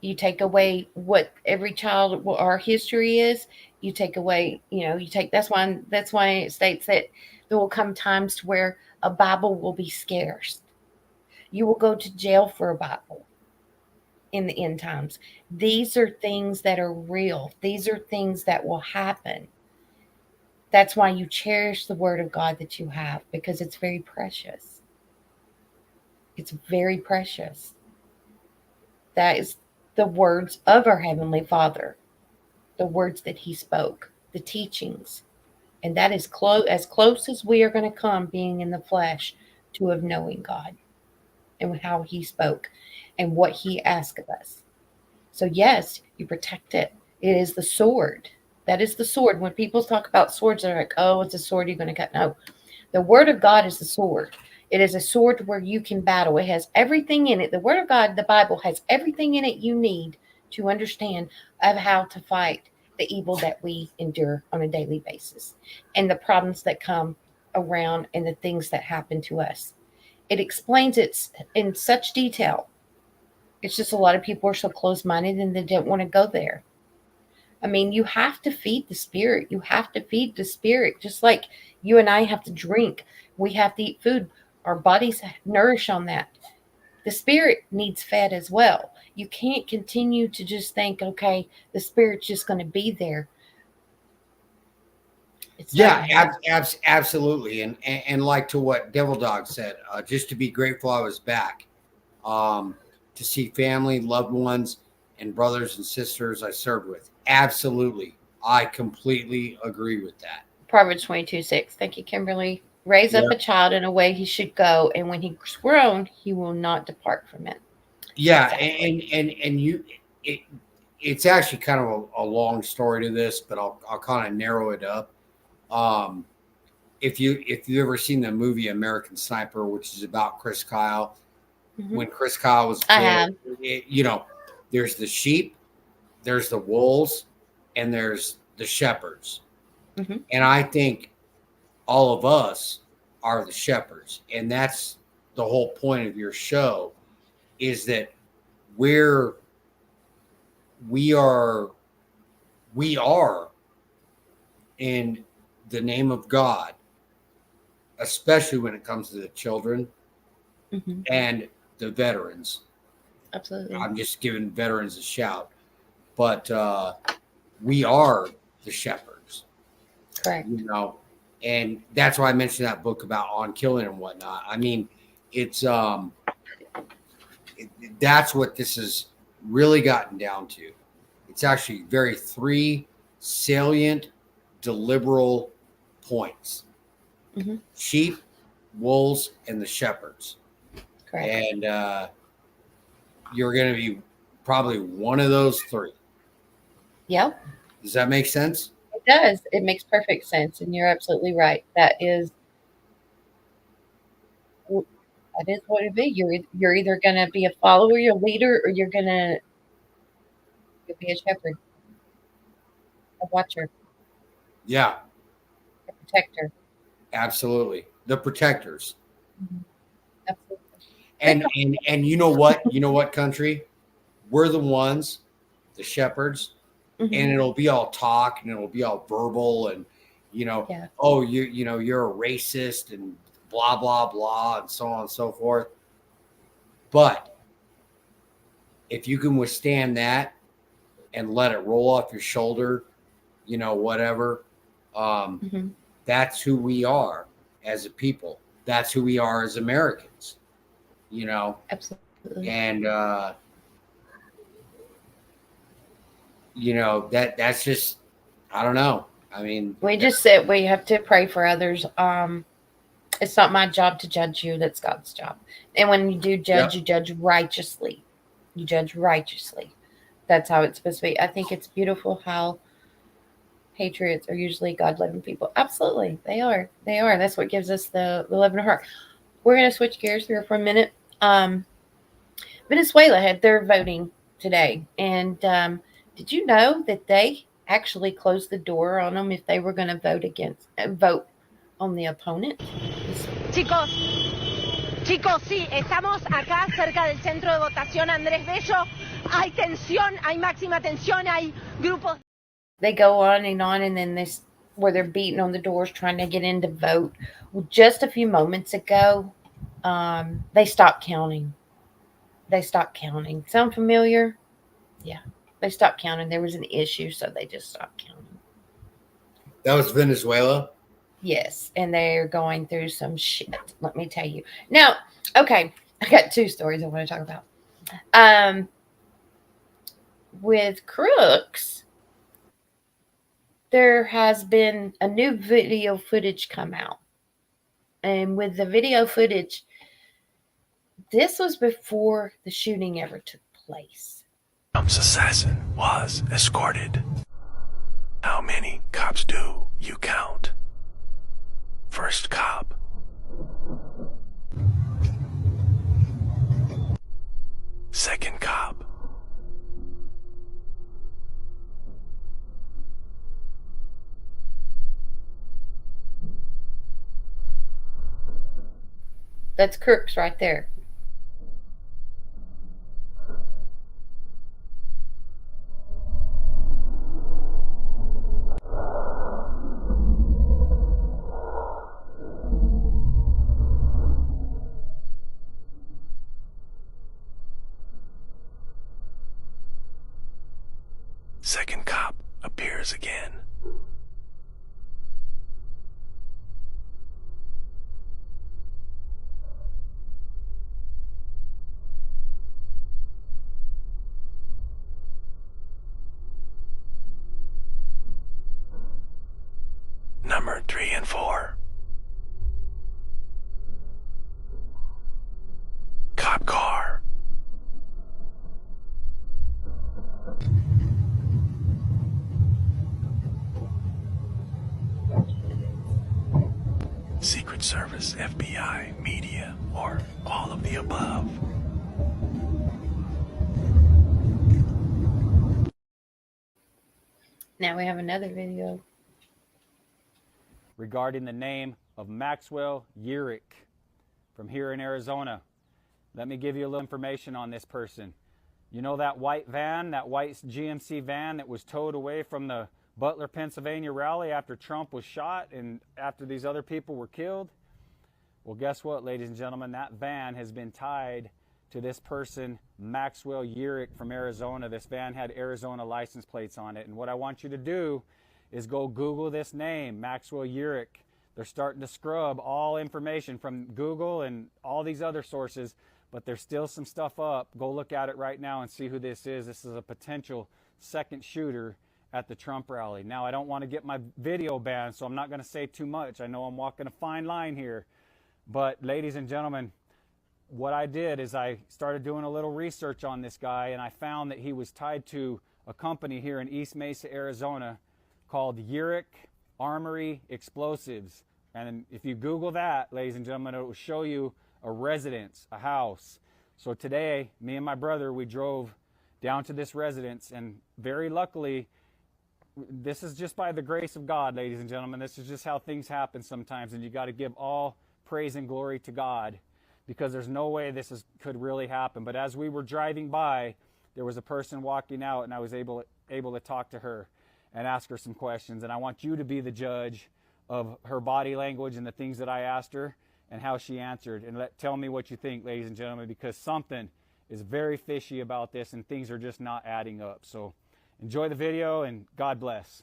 Speaker 2: You take away what every child, our history is. You take away, you know, that's why it states that there will come times to where a Bible will be scarce. You will go to jail for a Bible in the end times. These are things that are real. These are things that will happen. That's why you cherish the word of God that you have, because it's very precious. It's very precious. That is the words of our Heavenly Father, the words that He spoke, the teachings. And that is as close as we are going to come, being in the flesh, to of knowing God and how He spoke and what He asked of us. So yes, you protect it. It is the sword. That is the sword. When people talk about swords, they're like, oh, it's a sword you're going to cut. No, the word of God is the sword. It is a sword where you can battle. It has everything in it. The word of God, the Bible, has everything in it you need to understand of how to fight the evil that we endure on a daily basis and the problems that come around and the things that happen to us. It explains it in such detail. It's just a lot of people are so close-minded and they don't want to go there. I mean, you have to feed the spirit. You have to feed the spirit, just like you and I have to drink. We have to eat food. Our bodies nourish on that. The spirit needs fed as well. You can't continue to just think, okay, the spirit's just going to be there.
Speaker 3: Absolutely. And like to what Devil Dog said, just to be grateful I was back, to see family, loved ones, and brothers and sisters I served with. Absolutely. I completely agree with that.
Speaker 2: Proverbs 22:6. Thank you, Kimberly. Raise up a child in a way he should go, and when he's grown, he will not depart from it.
Speaker 3: Yeah, exactly. and it's actually kind of a long story to this, but I'll kind of narrow it up. If you ever seen the movie American Sniper, which is about Chris Kyle, when Chris Kyle was
Speaker 2: I have.
Speaker 3: There's the sheep, there's the wolves, and there's the shepherds. And I think all of us are the shepherds. And that's the whole point of your show, is that we are in the name of God, especially when it comes to the children and the veterans.
Speaker 2: Absolutely.
Speaker 3: I'm just giving veterans a shout, but we are the shepherds.
Speaker 2: Correct.
Speaker 3: And that's why I mentioned that book about On Killing and whatnot. I mean, it's that's what this has really gotten down to. It's actually very 3 salient, deliberate points: sheep, wolves, and the shepherds.
Speaker 2: Correct.
Speaker 3: And you're going to be probably one of those 3.
Speaker 2: Yep.
Speaker 3: Does that make sense?
Speaker 2: It does. It makes perfect sense, and you're absolutely right. That is what it be. You're either going to be a follower, your leader, or you'll be a shepherd, a watcher.
Speaker 3: Yeah.
Speaker 2: A protector.
Speaker 3: Absolutely. The protectors.
Speaker 2: Absolutely.
Speaker 3: And you know what, country? We're the ones, the shepherds, and it'll be all talk and it'll be all verbal and oh, you're a racist and blah blah blah and so on and so forth. But if you can withstand that and let it roll off your shoulder, whatever, that's who we are as a people. That's who we are as Americans.
Speaker 2: Absolutely.
Speaker 3: And that's just, I don't know. I mean,
Speaker 2: we just said we have to pray for others. It's not my job to judge you. That's God's job. And when you do judge, you judge righteously. You judge righteously. That's how it's supposed to be. I think it's beautiful how patriots are usually God-loving people. Absolutely. They are. That's what gives us the love in our heart. We're going to switch gears here for a minute. Venezuela had their voting today. And did you know that they actually closed the door on them if they were going to vote on the opponent?
Speaker 7: Chicos, sí, estamos acá cerca del centro de votación Andrés Bello. Hay tensión, hay máxima tensión, hay grupos.
Speaker 2: They go on, and then where they're beating on the doors trying to get in to vote. Well, just a few moments ago, they stopped counting. Sound familiar? Yeah. They stopped counting. There was an issue, so they just stopped counting.
Speaker 3: That was Venezuela?
Speaker 2: Yes, and they're going through some shit, let me tell you. Now, okay, I got 2 stories I want to talk about. With Crooks, there has been a new video footage come out. And with the video footage, this was before the shooting ever took place.
Speaker 8: Trump's assassin was escorted. How many cops do you count? First cop. Second cop.
Speaker 2: That's Crooks right there.
Speaker 8: Second cop appears again. Number 3 and 4. Cop car. Secret Service, FBI, media, or all of the above.
Speaker 2: Now we have another video.
Speaker 9: Regarding the name of Maxwell Urick from here in Arizona. Let me give you a little information on this person. You know that white van, that white GMC van that was towed away from the Butler, Pennsylvania rally after Trump was shot and after these other people were killed? Well, guess what, ladies and gentlemen? That van has been tied to this person, Maxwell Urick from Arizona. This van had Arizona license plates on it. And what I want you to do is go Google this name, Maxwell Urick. They're starting to scrub all information from Google and all these other sources, but there's still some stuff up. Go look at it right now and see who this is. This is a potential second shooter at the Trump rally. Now, I don't want to get my video banned, so I'm not going to say too much. I know I'm walking a fine line here. But ladies and gentlemen, what I did is I started doing a little research on this guy, and I found that he was tied to a company here in East Mesa, Arizona, called Urick Armory Explosives. And if you Google that, ladies and gentlemen, it will show you a residence, a house. So today, me and my brother, we drove down to this residence, and very luckily, this is just by the grace of God, ladies and gentlemen. This is just how things happen sometimes, and you got to give all praise and glory to God, because there's no way this could really happen. But as we were driving by, there was a person walking out, and I was able to talk to her and ask her some questions. And I want you to be the judge of her body language and the things that I asked her and how she answered. And tell me what you think, ladies and gentlemen, because something is very fishy about this and things are just not adding up. So enjoy the video and God bless.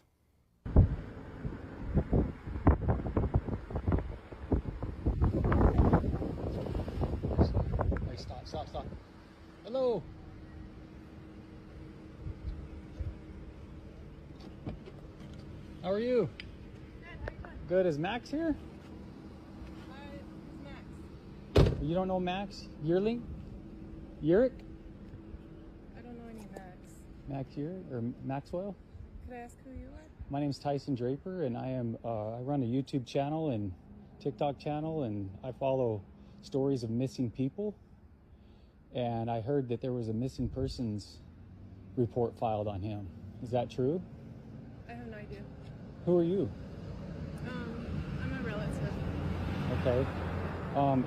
Speaker 9: Hey, stop. Hello. How are you? Good. How are you doing? Good. Is Max here?
Speaker 10: Max.
Speaker 9: You don't know Max Yearling? Urick?
Speaker 10: I don't know any Max.
Speaker 9: Max Urick or Maxwell?
Speaker 10: Could I ask who you are?
Speaker 9: My name's Tyson Draper, and I run a YouTube channel and TikTok channel, and I follow stories of missing people. And I heard that there was a missing persons report filed on him. Is that true?
Speaker 10: I have no idea.
Speaker 9: Who are you?
Speaker 10: I'm a relative.
Speaker 9: Okay.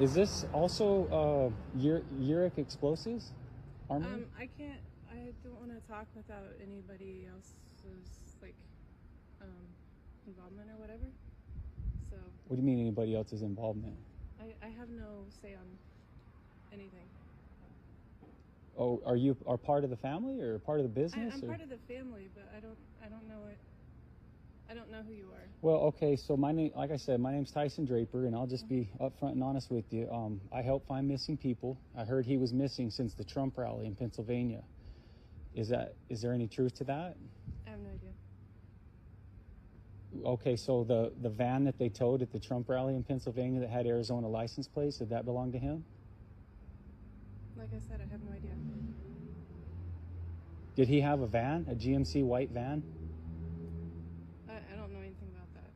Speaker 9: Is this also Urick Explosives? Armory?
Speaker 10: I don't want to talk without anybody else's involvement or whatever. So.
Speaker 9: What do you mean anybody else's involvement?
Speaker 10: I have no say on anything.
Speaker 9: Oh, are you part of the family or part of the business?
Speaker 10: I'm part of the family, but I don't know it. I don't know who you are.
Speaker 9: Well, okay, so my name, like I said, my name's Tyson Draper, and I'll just be upfront and honest with you. I help find missing people. I heard he was missing since the Trump rally in Pennsylvania. Is there any truth to that?
Speaker 10: I have no idea.
Speaker 9: Okay, so the van that they towed at the Trump rally in Pennsylvania that had Arizona license plates, did that belong to him?
Speaker 10: Like I said, I have no idea.
Speaker 9: Did he have a van, a GMC white van?
Speaker 10: I don't know anything about that.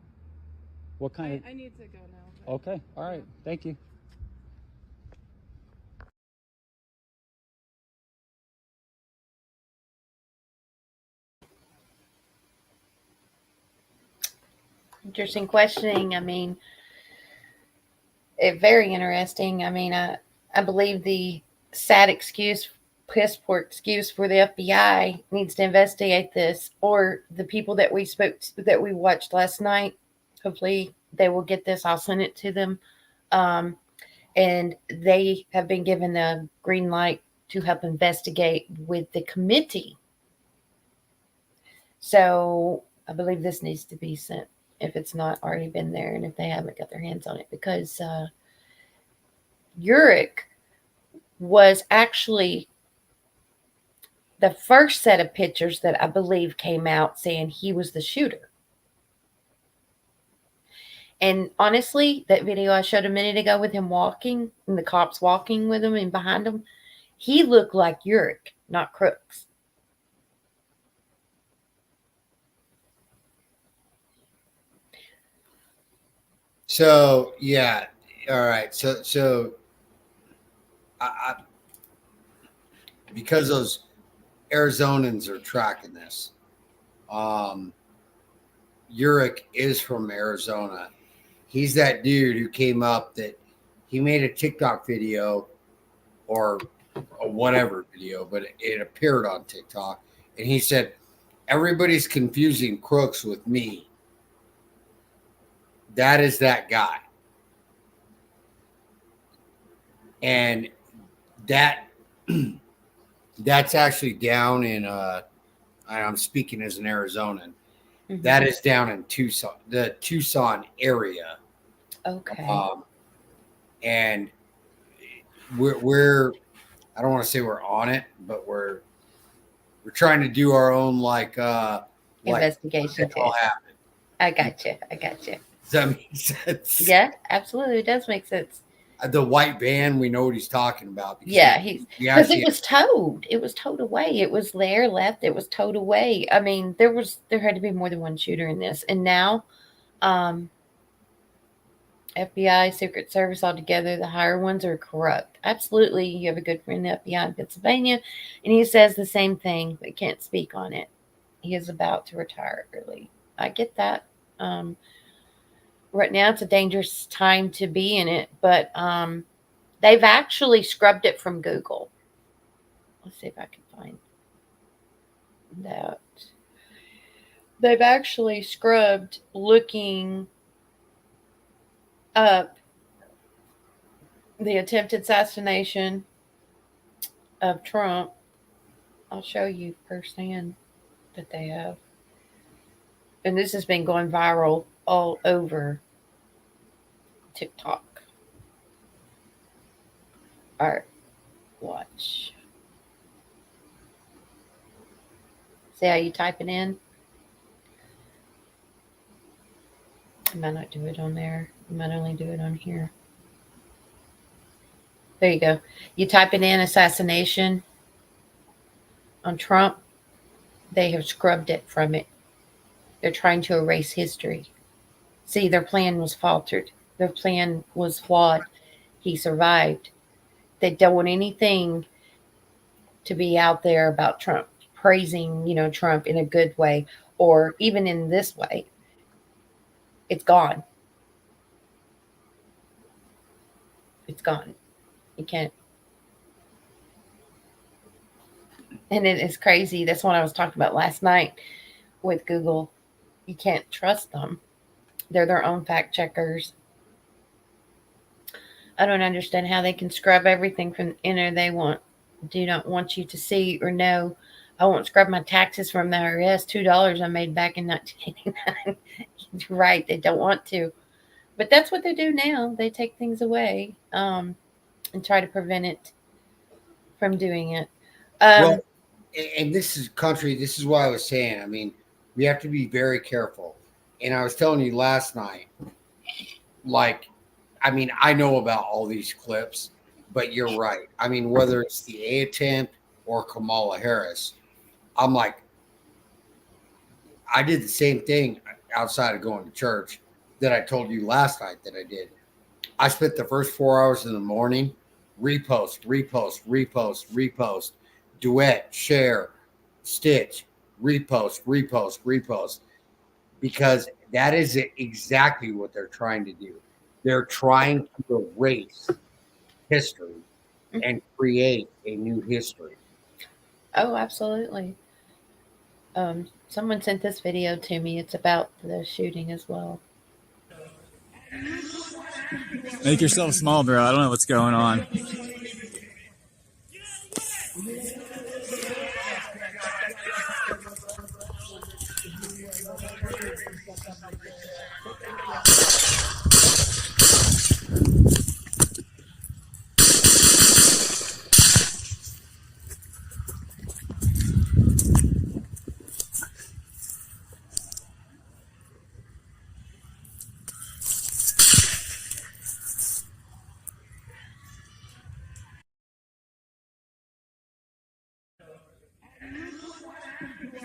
Speaker 9: What kind of?
Speaker 10: I need to go now.
Speaker 9: Okay, all right, thank you.
Speaker 2: Interesting questioning. I mean, very interesting. I mean, I believe the sad excuse, piss poor excuse for the FBI needs to investigate this, or the people that we watched last night. Hopefully they will get this. I'll send it to them. And they have been given the green light to help investigate with the committee. So I believe this needs to be sent if it's not already been there and if they haven't got their hands on it, because Urick was actually the first set of pictures that I believe came out saying he was the shooter. And honestly, that video I showed a minute ago with him walking and the cops walking with him and behind him, he looked like Urick, not Crooks.
Speaker 3: So, yeah. All right. So I because those Arizonans are tracking this, Urich is from Arizona. He's that dude who came up that he made a TikTok video or a whatever video, but it appeared on TikTok. And he said, everybody's confusing crooks with me. That is that guy. And that's actually down in I'm speaking as an Arizonan. Mm-hmm. That is down in Tucson, the Tucson area.
Speaker 2: Okay.
Speaker 3: And we're I don't want to say we're on it, but we're trying to do our own
Speaker 2: investigation. I gotcha.
Speaker 3: Does that make sense?
Speaker 2: Yeah, absolutely. It does make sense.
Speaker 3: The white van, we know what he's talking about.
Speaker 2: Because it was towed. It was towed away. It was there, left. It was towed away. I mean, there had to be more than one shooter in this. And now, FBI, Secret Service altogether, the higher ones are corrupt. Absolutely. You have a good friend in the FBI in Pennsylvania, and he says the same thing, but can't speak on it. He is about to retire early. I get that. Right now, it's a dangerous time to be in it, but they've actually scrubbed it from Google. Let's see if I can find that. They've actually scrubbed looking up the attempted assassination of Trump. I'll show you firsthand that they have. And this has been going viral all over TikTok. All right, watch. See how you type it in? I might not do it on there. I might only do it on here. There you go. You type it in, assassination on Trump. They have scrubbed it from it. They're trying to erase history. See, their plan was faltered. Their plan was flawed. He survived. They don't want anything to be out there about Trump, praising, Trump in a good way, or even in this way. It's gone. It's gone. You can't. And it is crazy. That's what I was talking about last night with Google. You can't trust them. They're their own fact checkers. I don't understand how they can scrub everything from the internet they do not want you to see or know. I won't scrub my taxes from the IRS. $2 I made back in 1989. Right, they don't want to. But that's what they do now. They take things away and try to prevent it from doing it.
Speaker 3: Well, and this is what I was saying. I mean, we have to be very careful. And I was telling you last night, I know about all these clips, but you're right. I mean, whether it's the A attempt or Kamala Harris, I'm like, I did the same thing outside of going to church that I told you last night that I did. I spent the first 4 hours in the morning, repost, duet, share, stitch, repost, because that is exactly what they're trying to do. They're trying to erase history and create a new history.
Speaker 2: Oh, absolutely. Someone sent this video to me. It's about the shooting as well.
Speaker 11: Make yourself small, bro. I don't know what's going on.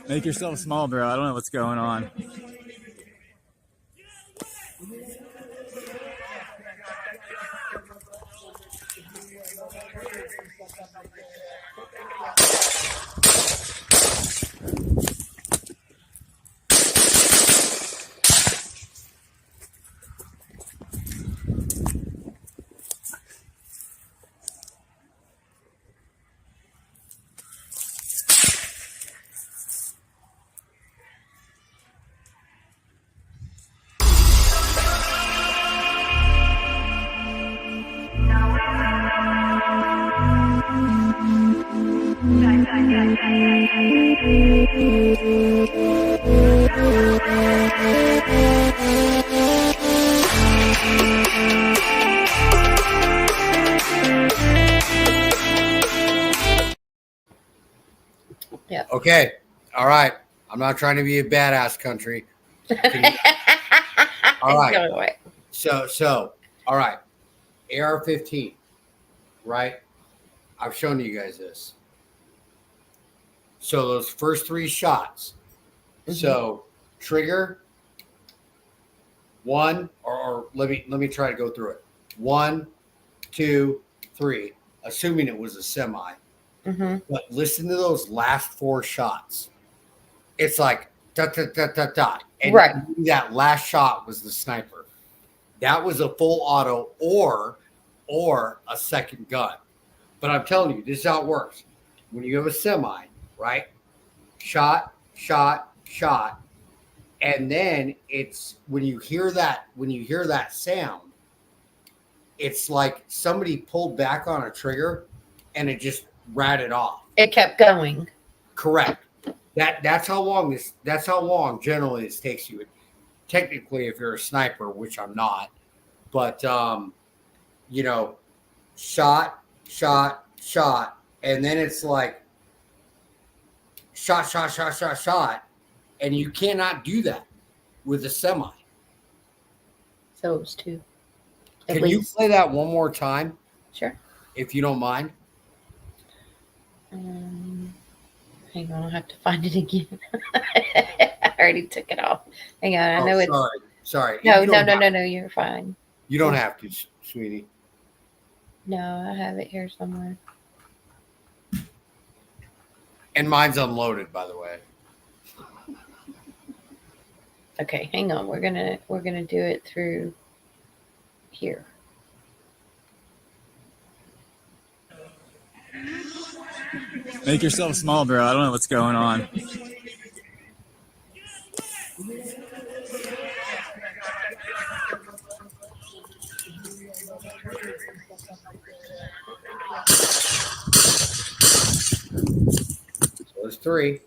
Speaker 11: Make yourself small, bro. I don't know what's going on.
Speaker 2: Yeah.
Speaker 3: Okay. All right. I'm not trying to be a badass country. All right. So, all right. AR-15, right? I've shown you guys this. So those first 3 shots. Mm-hmm. So trigger 1, or let me try to go through it. 1, 2, 3. Assuming it was a semi.
Speaker 2: Mm-hmm.
Speaker 3: But listen to those last 4 shots. It's like dot dot dot dot dot. And
Speaker 2: right.
Speaker 3: That last shot was the sniper. That was a full auto or a second gun. But I'm telling you, this is how it works. When you have a semi, right? Shot, shot, shot. And then it's when you hear that sound, it's like somebody pulled back on a trigger and it just ratted off.
Speaker 2: It kept going.
Speaker 3: Correct. That's how long generally this takes you. Technically, if you're a sniper, which I'm not, but shot, shot, shot, and then it's like shot, shot, shot, shot, shot, and you cannot do that with a semi.
Speaker 2: So it was 2.
Speaker 3: Can you play that one more time?
Speaker 2: Sure.
Speaker 3: If you don't mind.
Speaker 2: Hang on, I'll have to find it again. I already took it off. Hang on, I know it's.
Speaker 3: Sorry.
Speaker 2: No, you're fine.
Speaker 3: You don't have to, sweetie.
Speaker 2: No, I have it here somewhere.
Speaker 3: And mine's unloaded, by the way.
Speaker 2: Okay, hang on. We're gonna do it through here.
Speaker 11: Make yourself small, bro. I don't know what's going on.
Speaker 3: So there's 3.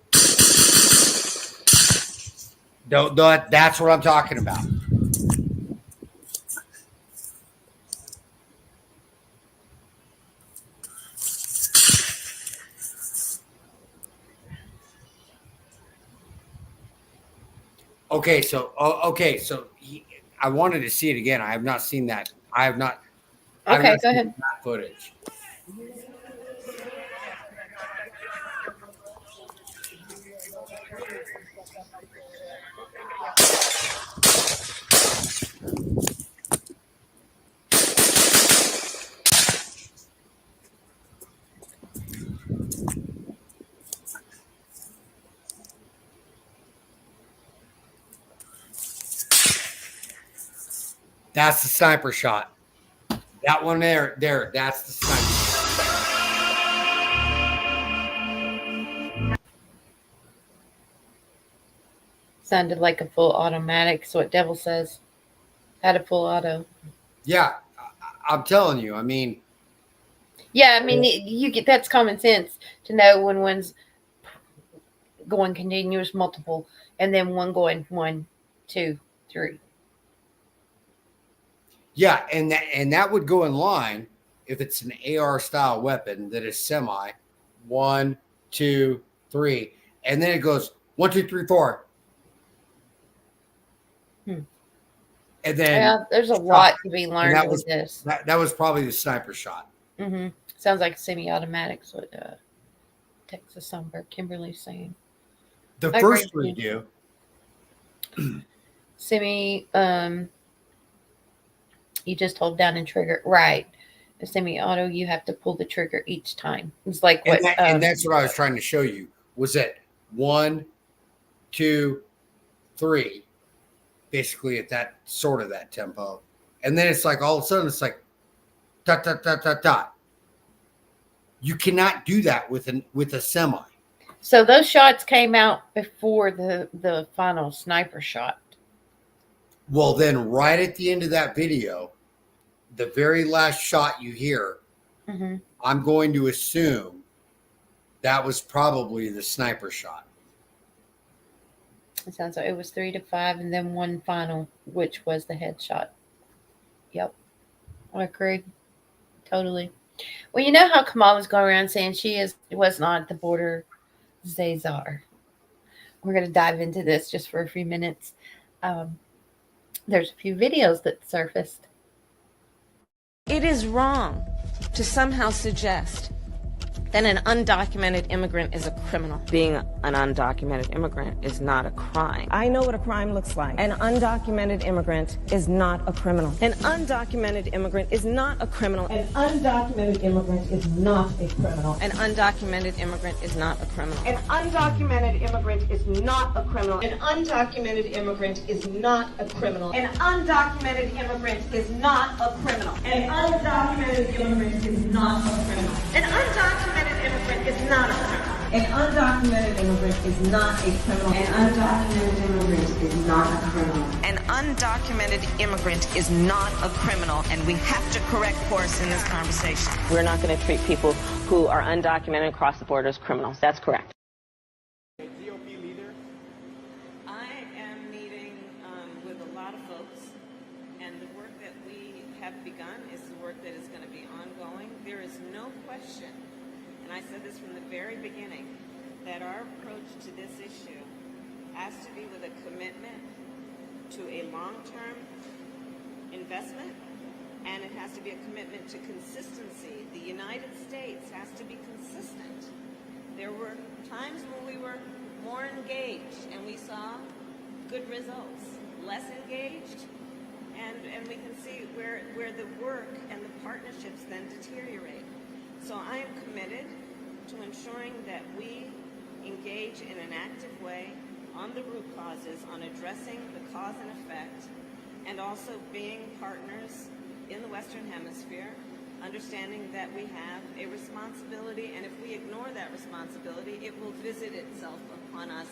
Speaker 3: That's what I'm talking about. Okay, so I wanted to see it again. I have not seen that. I have not.
Speaker 2: Okay, go ahead.
Speaker 3: That footage. That's the sniper shot. That one there, that's the sniper.
Speaker 2: Sounded like a full automatic. So what Devil says. Had a full auto.
Speaker 3: Yeah, I'm telling you. I mean.
Speaker 2: Yeah, I mean, you get that's common sense to know when one's going continuous multiple and then one going 1, 2, 3.
Speaker 3: Yeah, and that would go in line if it's an AR style weapon that is semi 1, 2, 3, and then it goes 1, 2, 3, 4. And then
Speaker 2: there's a lot to be learned with this.
Speaker 3: That was probably the sniper shot.
Speaker 2: Mm-hmm. Sounds like semi-automatic. So what Texas Songbird Kimberly's saying.
Speaker 3: The first 3 do.
Speaker 2: Semi. You just hold down and trigger. Right. The semi-auto, you have to pull the trigger each time. It's like what.
Speaker 3: And that's what I was trying to show you. Was that 1, 2, 3, basically at that sort of that tempo, and then it's like all of a sudden it's like dot dot dot dot dot. You cannot do that with a semi.
Speaker 2: So those shots came out before the final sniper shot.
Speaker 3: Well, then right at the end of that video, the very last shot you hear, I'm going to assume that was probably the sniper shot.
Speaker 2: It sounds like it was 3 to 5 and then one final, which was the headshot. Yep. I agree. Totally. Well, you know how Kamala's going around saying was not at the border Zaizar. We're going to dive into this just for a few minutes. There's a few videos that surfaced.
Speaker 12: It is wrong to somehow suggest that an undocumented immigrant is a criminal. Being an undocumented immigrant is not a crime.
Speaker 13: I know what a crime looks like. An undocumented immigrant is not a criminal.
Speaker 12: An undocumented immigrant is not a criminal.
Speaker 13: An undocumented immigrant is not a criminal.
Speaker 12: An undocumented immigrant is not a criminal.
Speaker 13: An undocumented immigrant is not a criminal. An undocumented immigrant is not a criminal. An undocumented immigrant is not a criminal. An undocumented immigrant is not a criminal. An undocumented immigrant is not a criminal. An undocumented immigrant is not a criminal. An undocumented immigrant is not a criminal.
Speaker 12: An undocumented immigrant is not a criminal, and we have to correct course in this conversation.
Speaker 14: We're not going to treat people who are undocumented across the border as criminals. That's correct.
Speaker 12: GOP leader? I am meeting with a lot of folks, and the work that we have begun is the work that is going to be ongoing. There is no question, and I said this from the very beginning, that our approach to this issue has to be with a commitment to a long-term investment, and it has to be a commitment to consistency. The United States has to be consistent. There were times when we were more engaged and we saw good results, less engaged, and we can see where the work and the partnerships then deteriorate. So I am committed to ensuring that we engage in an active way on the root causes, on addressing the cause and effect, and also being partners in the Western Hemisphere, understanding that we have a responsibility, and if we ignore that responsibility, it will visit itself upon us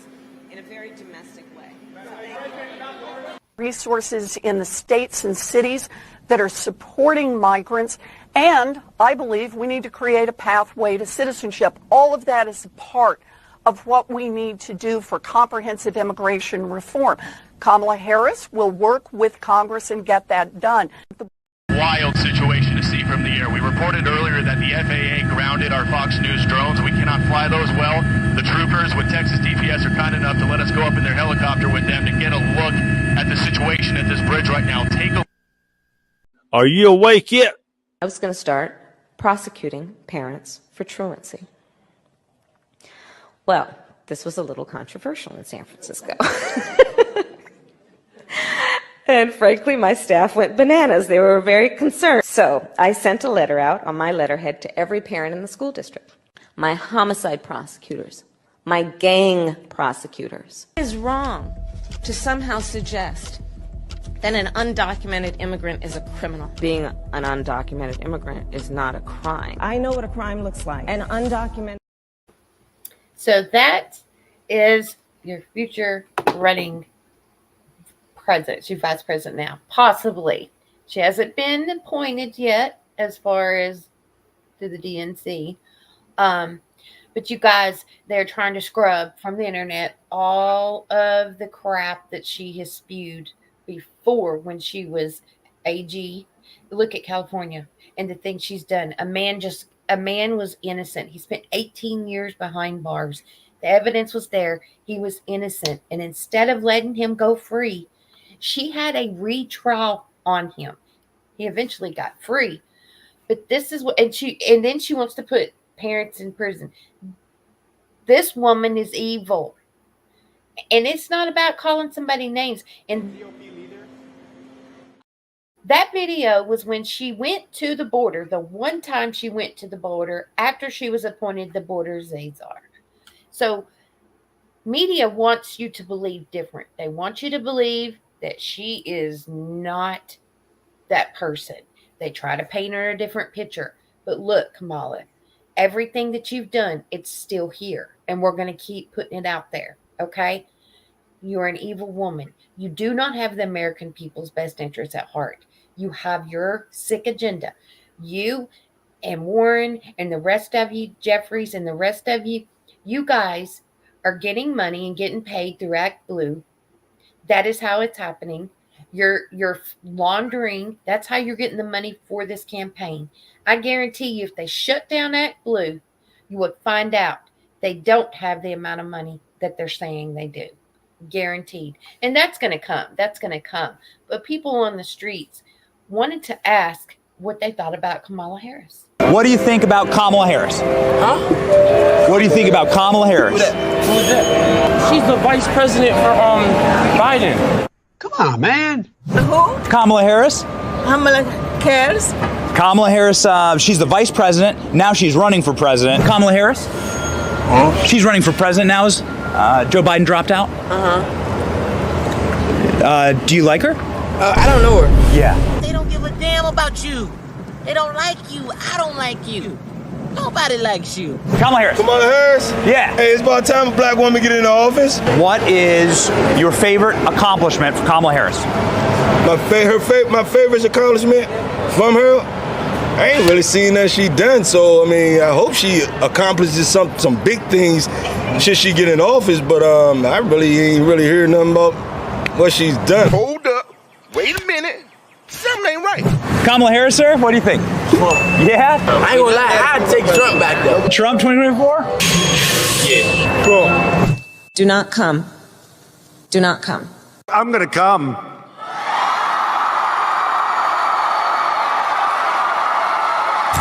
Speaker 12: in a very domestic way. So thank you.
Speaker 15: Resources in the states and cities that are supporting migrants, and I believe we need to create a pathway to citizenship. All of that is a part of what we need to do for comprehensive immigration reform. Kamala Harris will work with Congress and get that done.
Speaker 16: Wild situation to see from the air. We reported earlier that the FAA grounded our Fox News drones. We cannot fly those well. The troopers with Texas DPS are kind enough to let us go up in their helicopter with them to get a look at the situation at this bridge right now.
Speaker 17: Are you awake yet?
Speaker 14: I was going to start prosecuting parents for truancy. Well, this was a little controversial in San Francisco. And frankly, my staff went bananas. They were very concerned. So I sent a letter out on my letterhead to every parent in the school district, my homicide prosecutors, my gang prosecutors.
Speaker 12: It is wrong to somehow suggest that an undocumented immigrant is a criminal.
Speaker 14: Being an undocumented immigrant is not a crime.
Speaker 13: I know what a crime looks like. An undocumented.
Speaker 2: So that is your future running president. She's vice president now, possibly. She hasn't been appointed yet as far as to the DNC. But you guys, they're trying to scrub from the internet all of the crap that she has spewed before when she was AG. Look at California and the things she's done. A man was innocent. He spent 18 years behind bars. The evidence was there. He was innocent. And instead of letting him go free, she had a retrial on him. He eventually got free. But this is what, and then she wants to put parents in prison. This woman is evil. And it's not about calling somebody names. And that video was when she went to the border, the one time she went to the border after she was appointed the border Zaizar. So media wants you to believe different. They want you to believe that she is not that person. They try to paint her a different picture. But look, Kamala, everything that you've done, it's still here. And we're going to keep putting it out there. Okay? You're an evil woman. You do not have the American people's best interests at heart. You have your sick agenda. You and Warren and the rest of you, Jeffries and the rest of you, you guys are getting money and getting paid through Act Blue. That is how it's happening. You're laundering. That's how you're getting the money for this campaign. I guarantee you, if they shut down Act Blue, you would find out they don't have the amount of money that they're saying they do. Guaranteed. And that's going to come. That's going to come. But people on the streets wanted to ask what they thought about Kamala Harris.
Speaker 11: What do you think about Kamala Harris?
Speaker 18: Huh?
Speaker 11: What do you think about Kamala Harris?
Speaker 18: Who's that? She's the vice president for Biden.
Speaker 11: Come on, man. Who? Kamala Harris.
Speaker 19: Kamala Harris.
Speaker 11: Kamala Harris, she's the vice president. Now she's running for president. Kamala Harris? Huh? She's running for president now as Joe Biden dropped out. Do you like her?
Speaker 19: I don't know her.
Speaker 11: Yeah.
Speaker 19: They don't give a damn about you. They don't like you. I don't like you. Nobody likes you.
Speaker 11: Kamala Harris.
Speaker 20: Kamala Harris?
Speaker 11: Yeah.
Speaker 20: Hey, it's about time a black woman get into office.
Speaker 11: What is your favorite accomplishment for Kamala Harris?
Speaker 20: My favorite accomplishment from her? I ain't really seen that she done, so I mean, I hope she accomplishes some big things should she get in office, but I really ain't really heard nothing about what she's done.
Speaker 21: Hold up. Wait a minute. Something ain't right.
Speaker 11: Kamala Harris, sir? What do you think? Yeah?
Speaker 19: I ain't gonna lie, I'd take Trump back though.
Speaker 11: Trump 2024?
Speaker 19: Yeah.
Speaker 20: Trump.
Speaker 14: Do not come. Do not come.
Speaker 21: I'm gonna come.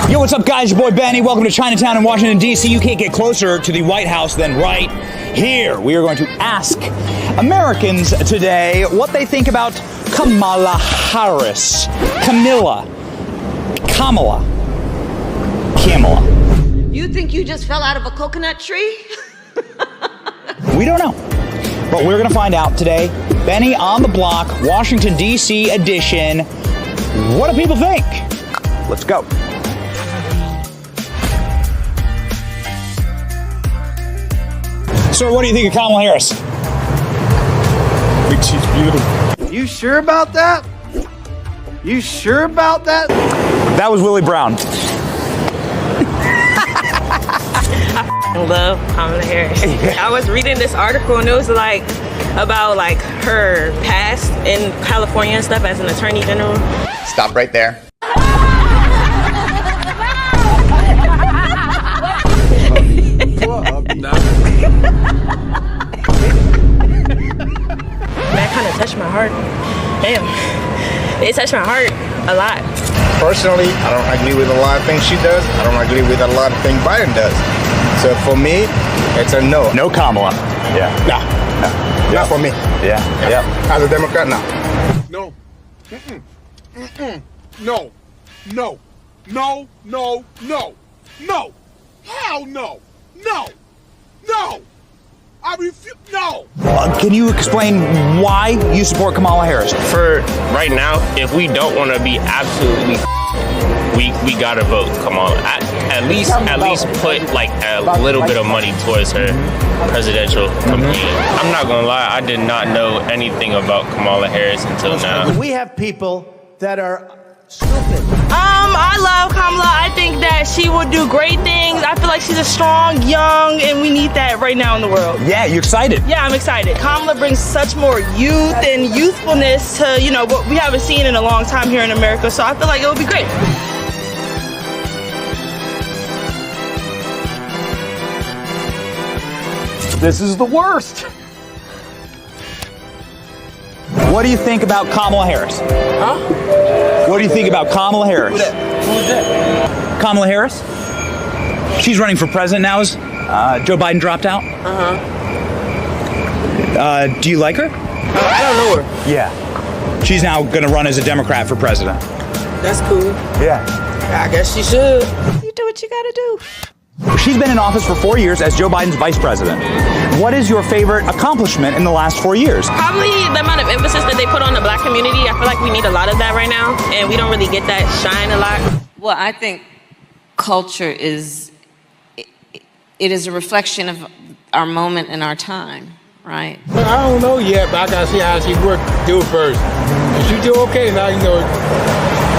Speaker 11: Yo, what's up, guys? Your boy Benny. Welcome to Chinatown in Washington, D.C. You can't get closer to the White House than right here. We are going to ask Americans today what they think about Kamala Harris. Kamala.
Speaker 14: You think you just fell out of a coconut tree?
Speaker 11: We don't know. But we're going to find out today. Benny on the Block, Washington, D.C. edition. What do people think? Let's go. Sir, what do you think of Kamala Harris?
Speaker 21: I think she's beautiful.
Speaker 22: You sure about that? You sure about that?
Speaker 11: That was Willie Brown.
Speaker 23: I love Kamala Harris. I was reading this article and it was like about like her past in California and stuff as an attorney general.
Speaker 21: Stop right there.
Speaker 23: That kind of touched my heart. Damn. It touched my heart a lot.
Speaker 21: Personally, I don't agree with a lot of things she does. I don't agree with a lot of things Biden does. So for me, it's a no.
Speaker 11: No Kamala. Yeah.
Speaker 21: No. Not for me.
Speaker 11: Yeah. Yeah.
Speaker 21: As a Democrat, no. No. No. No. No. No. No. No. Hell no. No. No. I refuse. No.
Speaker 11: Can you explain why you support Kamala Harris?
Speaker 24: For right now, if we don't want to be absolutely, we gotta vote Kamala. At least put like a little bit of money towards her presidential campaign. I'm not gonna lie, I did not know anything about Kamala Harris until now.
Speaker 22: We have people that are stupid.
Speaker 23: I love Kamala. I think that she will do great things. I feel like she's a strong, young, and we need that right now in the world.
Speaker 11: Yeah, you excited?
Speaker 23: Yeah, I'm excited. Kamala brings such more youth and youthfulness to, you know, what we haven't seen in a long time here in America. So I feel like it will be great.
Speaker 11: This is the worst. What do you think about Kamala Harris?
Speaker 19: Huh?
Speaker 11: What do you think about Kamala Harris?
Speaker 19: Who's that?
Speaker 11: Kamala Harris? She's running for president now as Joe Biden dropped out. Do you like her?
Speaker 19: I don't know her.
Speaker 11: Yeah. She's now going to run as a Democrat for president.
Speaker 19: That's cool.
Speaker 11: Yeah.
Speaker 19: I guess she should. You do what you gotta do.
Speaker 11: She's been in office for 4 years as Joe Biden's vice president. What is your favorite accomplishment in the last 4 years?
Speaker 23: Probably the amount of emphasis that they put on the black community. I feel like we need a lot of that right now, and we don't really get that shine a lot.
Speaker 14: Well, I think culture is a reflection of our moment and our time, right?
Speaker 21: I don't know yet, but I gotta see how she works. Do it first. If she do okay, now you know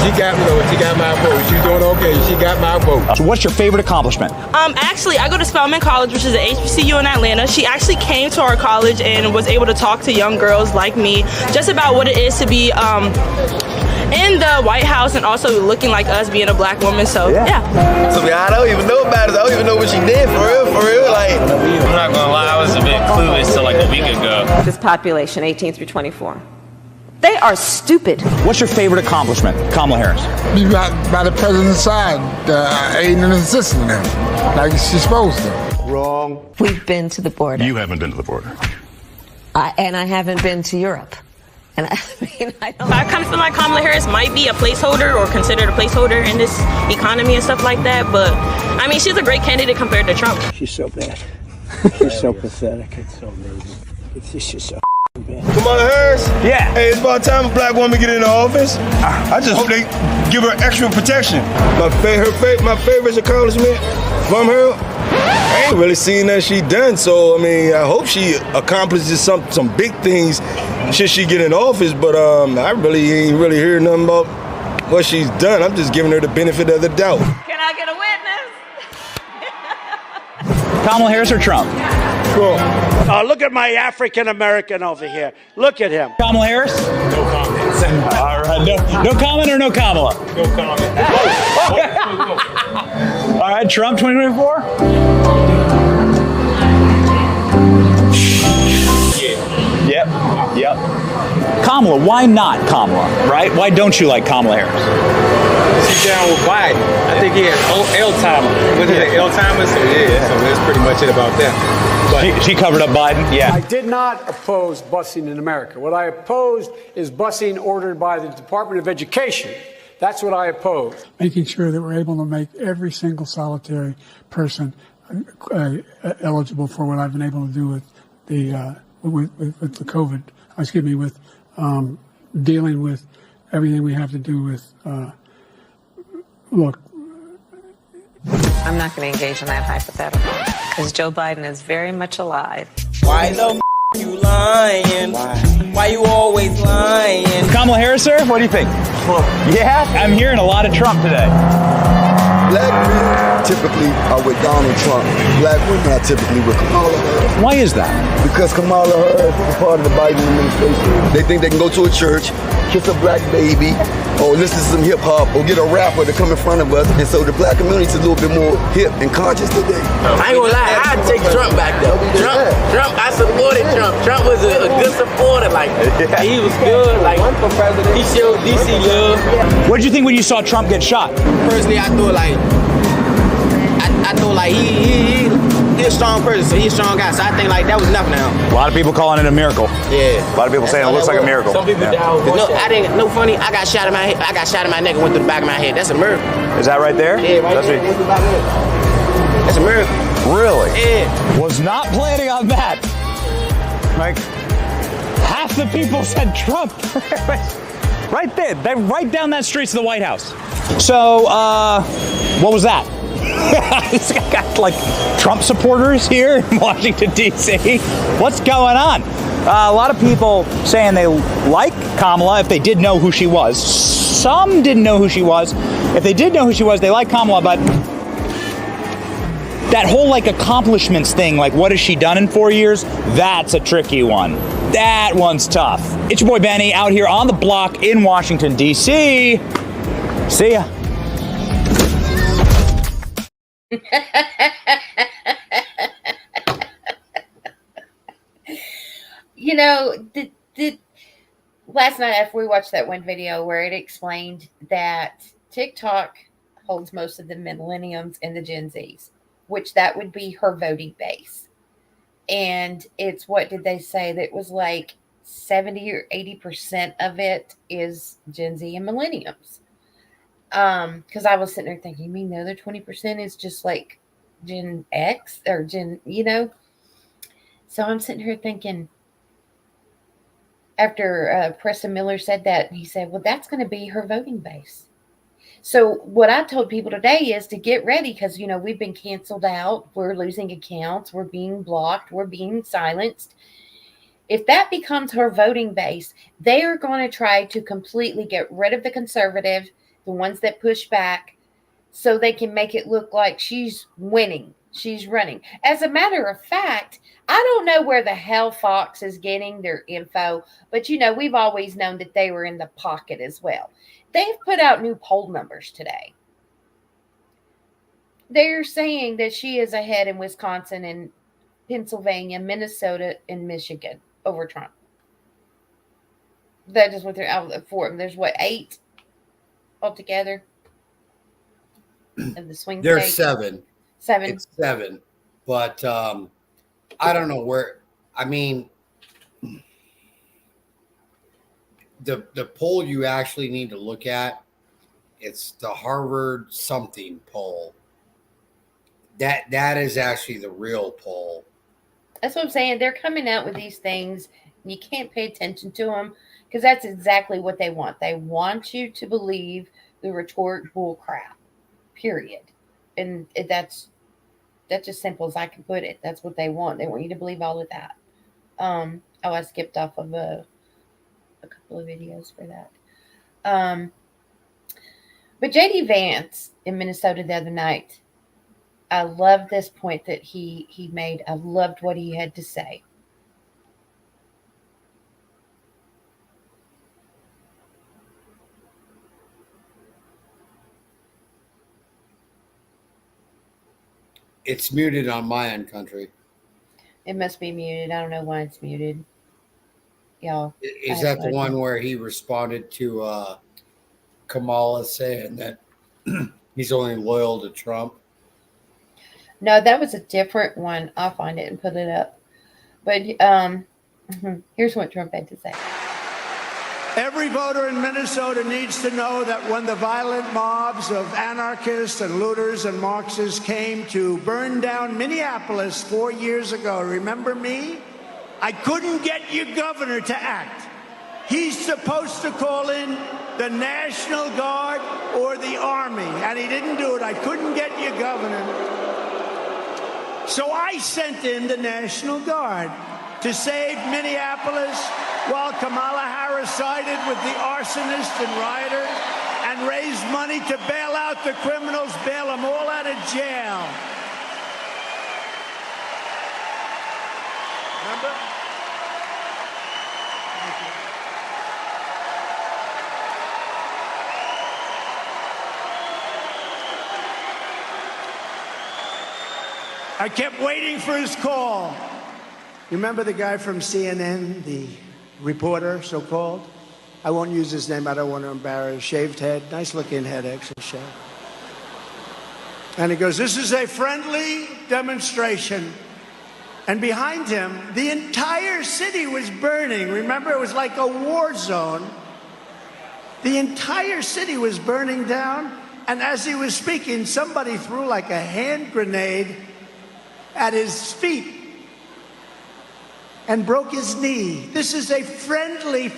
Speaker 1: She got me though. She got my vote. She's doing okay. She got my vote.
Speaker 11: So what's your favorite accomplishment?
Speaker 23: Actually, I go to Spelman College, which is an HBCU in Atlanta. She actually came to our college and was able to talk to young girls like me just about what it is to be in the White House and also looking like us, being a black woman. So yeah.
Speaker 21: So I don't even know about it. I don't even know what she did for real. Like,
Speaker 24: I'm not gonna lie, I was a bit clueless till like a week ago.
Speaker 14: This population, 18 through 24. They are stupid.
Speaker 11: What's your favorite accomplishment, Kamala Harris?
Speaker 1: Be by the president's side, aiding and assisting them, like she's supposed to.
Speaker 4: Wrong.
Speaker 5: We've been to the border.
Speaker 4: You haven't been to the border.
Speaker 5: And I haven't been to Europe. And I
Speaker 23: kind of feel like Kamala Harris might be a placeholder or considered a placeholder in this economy and stuff like that. But I mean, she's a great candidate compared to Trump.
Speaker 4: She's so bad. She's so pathetic. It's so amazing. It's just so bad.
Speaker 20: Kamala Harris?
Speaker 11: Yeah.
Speaker 20: Hey, it's about time a black woman get in the office. I just hope they give her extra protection. My favorite accomplishment from her, I ain't really seen that she done. So, I mean, I hope she accomplishes some big things should she get in office. But I really ain't really heard nothing about what she's done. I'm just giving her the benefit of the doubt.
Speaker 7: Can I get a witness?
Speaker 11: Kamala Harris or Trump?
Speaker 4: Cool. Look at my African American over here. Look at him.
Speaker 11: Kamala Harris?
Speaker 4: No comment.
Speaker 11: All right. No comment or no Kamala?
Speaker 4: No comment.
Speaker 11: All right, Trump 2024? Yep. Kamala, why not Kamala, right? Why don't you like Kamala Harris?
Speaker 1: She's down with Biden. I think he has Alzheimer's. What is it, Alzheimer's? So so that's pretty much it about that.
Speaker 11: But she covered up Biden, yeah.
Speaker 6: I did not oppose busing in America. What I opposed is busing ordered by the Department of Education. That's what I oppose.
Speaker 25: Making sure that we're able to make every single solitary person eligible for what I've been able to do with the COVID. With dealing with everything we have to do with. Look.
Speaker 5: I'm not going to engage in that hypothetical because Joe Biden is very much alive.
Speaker 26: Why the you lying? Why you always lying?
Speaker 11: Kamala Harris, sir? What do you think? Yeah, I'm hearing a lot of Trump today.
Speaker 27: Black men typically are with Donald Trump. Black women are typically with Kamala Harris.
Speaker 11: Why is that?
Speaker 27: Because Kamala Harris is part of the Biden administration. They think they can go to a church, kiss a black baby, or listen to some hip hop, or get a rapper to come in front of us. And so the black community is a little bit more hip and conscious today.
Speaker 26: I ain't gonna lie, I'd take Trump back though. Trump, I supported Trump. Trump was a good supporter. Like, he was good. Like, he showed DC love.
Speaker 11: What did you think when you saw Trump get shot?
Speaker 26: Personally, I thought he's a strong person, so he's a strong guy. So I think like that was enough now.
Speaker 11: A lot of people calling it a miracle.
Speaker 26: Yeah.
Speaker 11: A lot of people saying it looks like a miracle.
Speaker 26: Some people down. No, I didn't. No funny. I got shot in my head. I got shot in my neck and went through the back of my head. That's a miracle.
Speaker 11: Is that right there?
Speaker 26: Yeah, right there. That's a miracle.
Speaker 11: Really?
Speaker 26: Yeah.
Speaker 11: Was not planning on that. Like half the people said Trump. Right there. They're right down that street to the White House. So, what was that? I got like Trump supporters here in Washington, D.C. What's going on? A lot of people saying they like Kamala if they did know who she was. Some didn't know who she was. If they did know who she was, they like Kamala, but that whole like accomplishments thing, like what has she done in 4 years? That's a tricky one. That one's tough. It's your boy Benny out here on the block in Washington, D.C. See ya.
Speaker 2: You know, last night after we watched that one video where it explained that TikTok holds most of the millenniums and the Gen Zs, which that would be her voting base. And it's, what did they say? That was like 70 or 80% of it is Gen Z and millenniums. Because I was sitting there thinking, you mean the other 20% is just like Gen X or Gen, So I'm sitting here thinking, after Preston Miller said that, he said, well, that's going to be her voting base. So what I told people today is to get ready because, we've been canceled out. We're losing accounts. We're being blocked. We're being silenced. If that becomes her voting base, they are going to try to completely get rid of the conservative the ones that push back, so they can make it look like she's winning, she's running. As a matter of fact, I don't know where the hell Fox is getting their info, but we've always known that they were in the pocket as well. They've put out new poll numbers today. They're saying that she is ahead in Wisconsin and Pennsylvania, Minnesota, and Michigan over Trump. That is what they're out for. There's 8 altogether of the swing
Speaker 3: There's
Speaker 2: states?
Speaker 3: 7.
Speaker 2: 7.
Speaker 3: It's 7. But I don't know where. I mean, the poll you actually need to look at, it's the Harvard something poll. That is actually the real poll.
Speaker 2: That's what I'm saying. They're coming out with these things, and you can't pay attention to them because that's exactly what they want. They want you to believe the retort bull crap, period. And that's as simple as I can put it. That's what they want. They want you to believe all of that. I skipped off of a couple of videos for that. But J.D. Vance in Minnesota the other night, I love this point that he made. I loved what he had to say.
Speaker 3: It's muted on my end, country.
Speaker 2: It must be muted. I don't know why it's muted. Y'all.
Speaker 3: Is that the one where he responded to Kamala saying that he's only loyal to Trump?
Speaker 2: No, that was a different one. I'll find it and put it up. But here's what Trump had to say.
Speaker 8: Every voter in Minnesota needs to know that when the violent mobs of anarchists and looters and Marxists came to burn down Minneapolis 4 years ago, remember me? I couldn't get your governor to act. He's supposed to call in the National Guard or the Army, and he didn't do it. I couldn't get your governor. So I sent in the National Guard to save Minneapolis while Kamala Harris sided with the arsonists and rioters and raised money to bail out the criminals, bail them all out of jail. Remember? I kept waiting for his call. You remember the guy from CNN, the reporter, so-called? I won't use his name. I don't want to embarrass. Shaved head. Nice-looking head, actually, shaved. And he goes, this is a friendly demonstration. And behind him, the entire city was burning. Remember, it was like a war zone. The entire city was burning down. And as he was speaking, somebody threw like a hand grenade at his feet and broke his knee. This is a friendly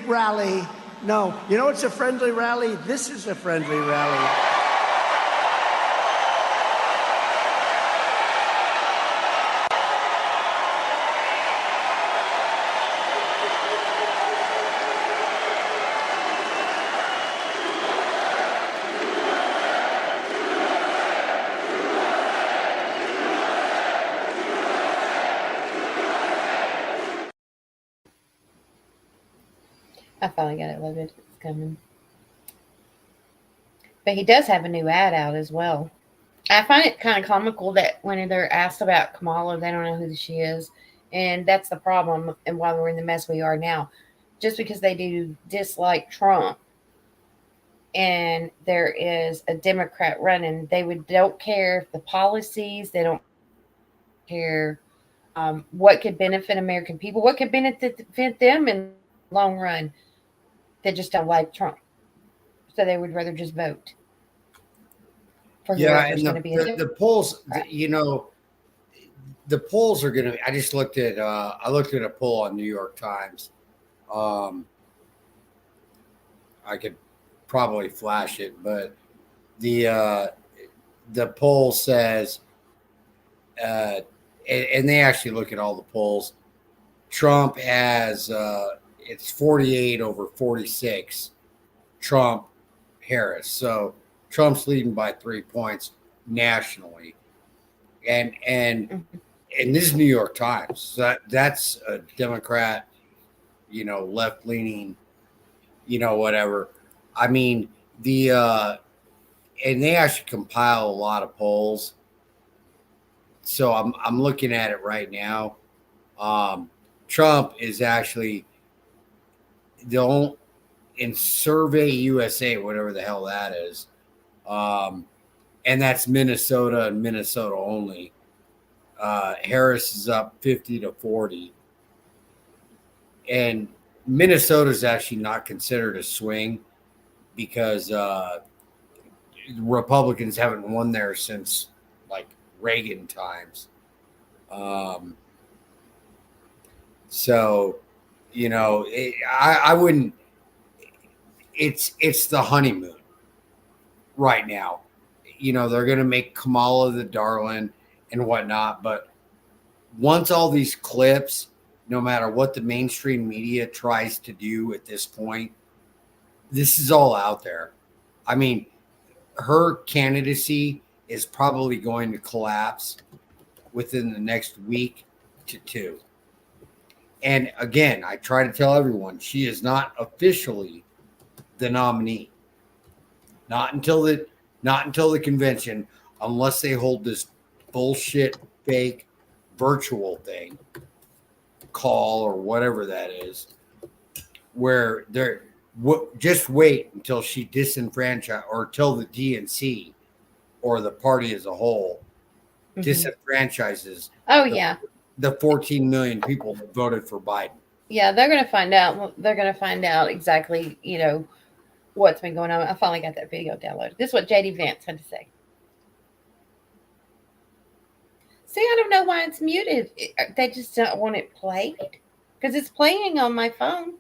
Speaker 8: rally. No, you know what's a friendly rally? This is a friendly rally.
Speaker 2: I finally got it loaded. It's coming. But he does have a new ad out as well. I find it kind of comical that when they're asked about Kamala, they don't know who she is. And that's the problem and why we're in the mess we are now. Just because they do dislike Trump and there is a Democrat running, don't care if the policies, they don't care what could benefit American people, what could benefit them in the long run. They just don't like Trump. So they would rather just vote.
Speaker 3: Yeah, and the polls, you know, the polls are going to, I just looked at, I looked at a poll on New York Times. I could probably flash it, but the poll says, and they actually look at all the polls. Trump has, it's 48 over 46. Trump, Harris. So Trump's leading by 3 points nationally. And this is New York Times. So that's a Democrat, left leaning, whatever. I mean, and they actually compile a lot of polls. So I'm looking at it right now. Trump is actually in Survey USA, whatever the hell that is. And that's Minnesota and Minnesota only. Harris is up 50-40. And Minnesota is actually not considered a swing because Republicans haven't won there since like Reagan times. So, I wouldn't. It's the honeymoon right now. They're going to make Kamala the darling and whatnot. But once all these clips, no matter what the mainstream media tries to do at this point, this is all out there. I mean, her candidacy is probably going to collapse within the next week to 2. And again, I try to tell everyone she is not officially the nominee. Not until the convention, unless they hold this bullshit fake virtual thing, call or whatever that is, where they're just wait until she disenfranchise or till the DNC or the party as a whole disenfranchises.
Speaker 2: Oh yeah,
Speaker 3: the 14 million people that voted for Biden.
Speaker 2: Yeah, they're going to find out. They're going to find out exactly, what's been going on. I finally got that video downloaded. This is what JD Vance had to say. See, I don't know why it's muted. They just don't want it played because it's playing on my phone.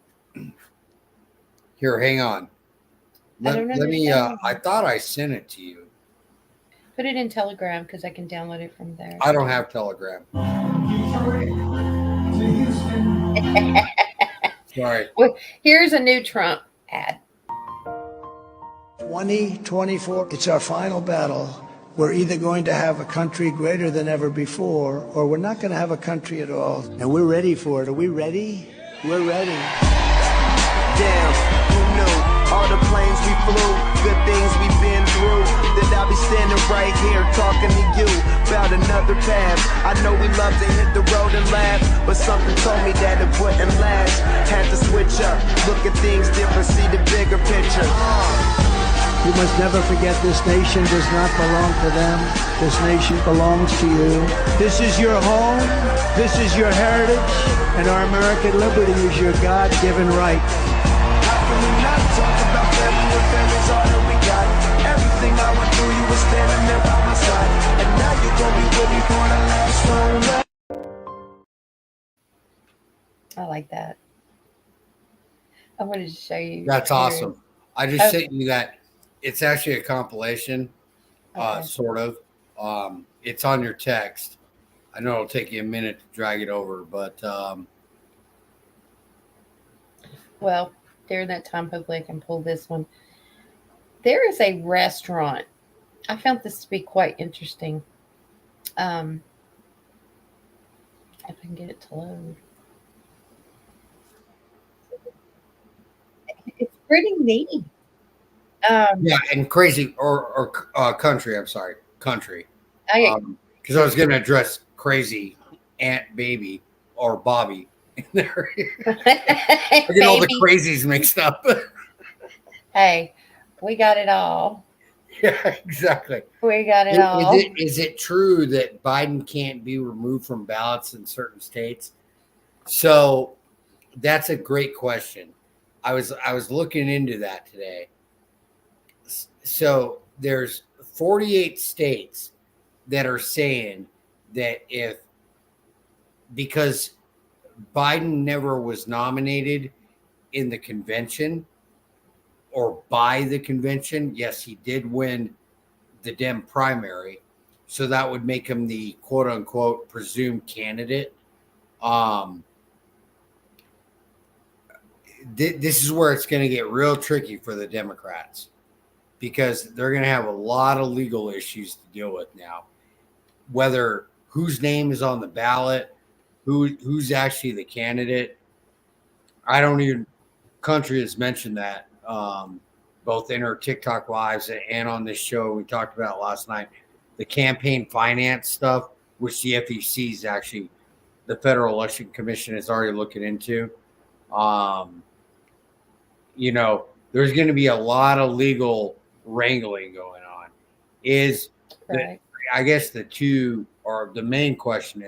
Speaker 3: Here, hang on. Let me. I thought I sent it to you.
Speaker 2: Put it in Telegram because I can download it from there.
Speaker 3: I don't have Telegram. Sorry.
Speaker 2: Well, here's a new Trump ad.
Speaker 8: 2024, it's our final battle. We're either going to have a country greater than ever before, or we're not going to have a country at all. And we're ready for it. Are we ready? We're ready.
Speaker 9: Damn, who knew? All the planes we flew, good things we've been through. That I'll be standing right here talking to you about another path. I know we love to hit the road and laugh, but something told me that it wouldn't last. Had to switch up, look at things different, see the bigger picture.
Speaker 8: You must never forget this nation does not belong to them. This nation belongs to you. This is your home. This is your heritage. And our American liberty is your God-given right.
Speaker 9: How can we not talk about family when family's all that we got? Everything I went through, you were standing there by my side. And now you're going to be with me for the last long ride.
Speaker 2: I like that. I wanted to show you.
Speaker 3: That's awesome. I just sent you that. It's actually a compilation, sort of. It's on your text. I know it'll take you a minute to drag it over, but
Speaker 2: well, during that time, hopefully I can pull this one. There is a restaurant. I found this to be quite interesting. If I can get it to load. It's pretty neat.
Speaker 3: Yeah, and crazy or country. I'm sorry, country. Because I was going to address crazy Aunt Baby or Bobby in there. I get all the crazies mixed up.
Speaker 2: Hey, we got it all.
Speaker 3: Yeah, exactly.
Speaker 2: We got it all.
Speaker 3: Is it true that Biden can't be removed from ballots in certain states? So that's a great question. I was looking into that today. So there's 48 states that are saying that because Biden never was nominated in the convention or by the convention, yes, he did win the Dem primary. So that would make him the quote unquote presumed candidate. This is where it's going to get real tricky for the Democrats. because they're going to have a lot of legal issues to deal with now. Whether whose name is on the ballot, who's actually the candidate. I don't even, Country has mentioned that both in her TikTok lives and on this show we talked about last night, the campaign finance stuff, which the FEC is actually, the Federal Election Commission is already looking into. You know, there's going to be a lot of legal wrangling going on. I guess the two, or the main question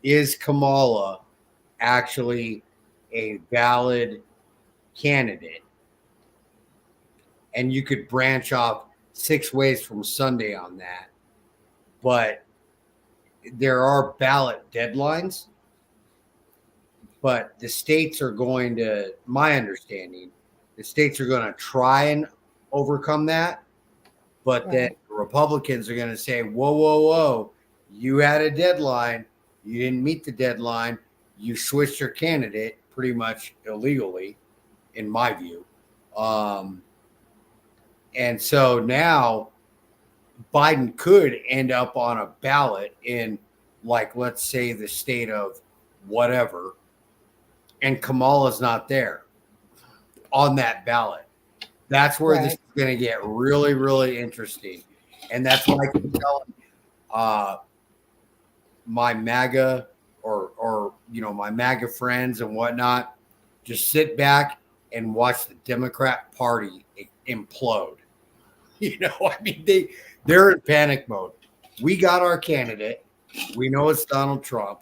Speaker 3: is Kamala actually a valid candidate? And you could branch off 6 ways from Sunday on that. But there are ballot deadlines. But the states are going to, my understanding, the states are going to try and overcome that. But then the Republicans are going to say, whoa, whoa, whoa, you had a deadline. You didn't meet the deadline. You switched your candidate pretty much illegally, in my view. And so now Biden could end up on a ballot in, like, let's say the state of whatever, and Kamala's not there on that ballot. That's where this is going to get really, really interesting. And that's why I keep telling my MAGA or my MAGA friends and whatnot, just sit back and watch the Democrat Party implode. You know, I mean, they're in panic mode. We got our candidate. We know it's Donald Trump.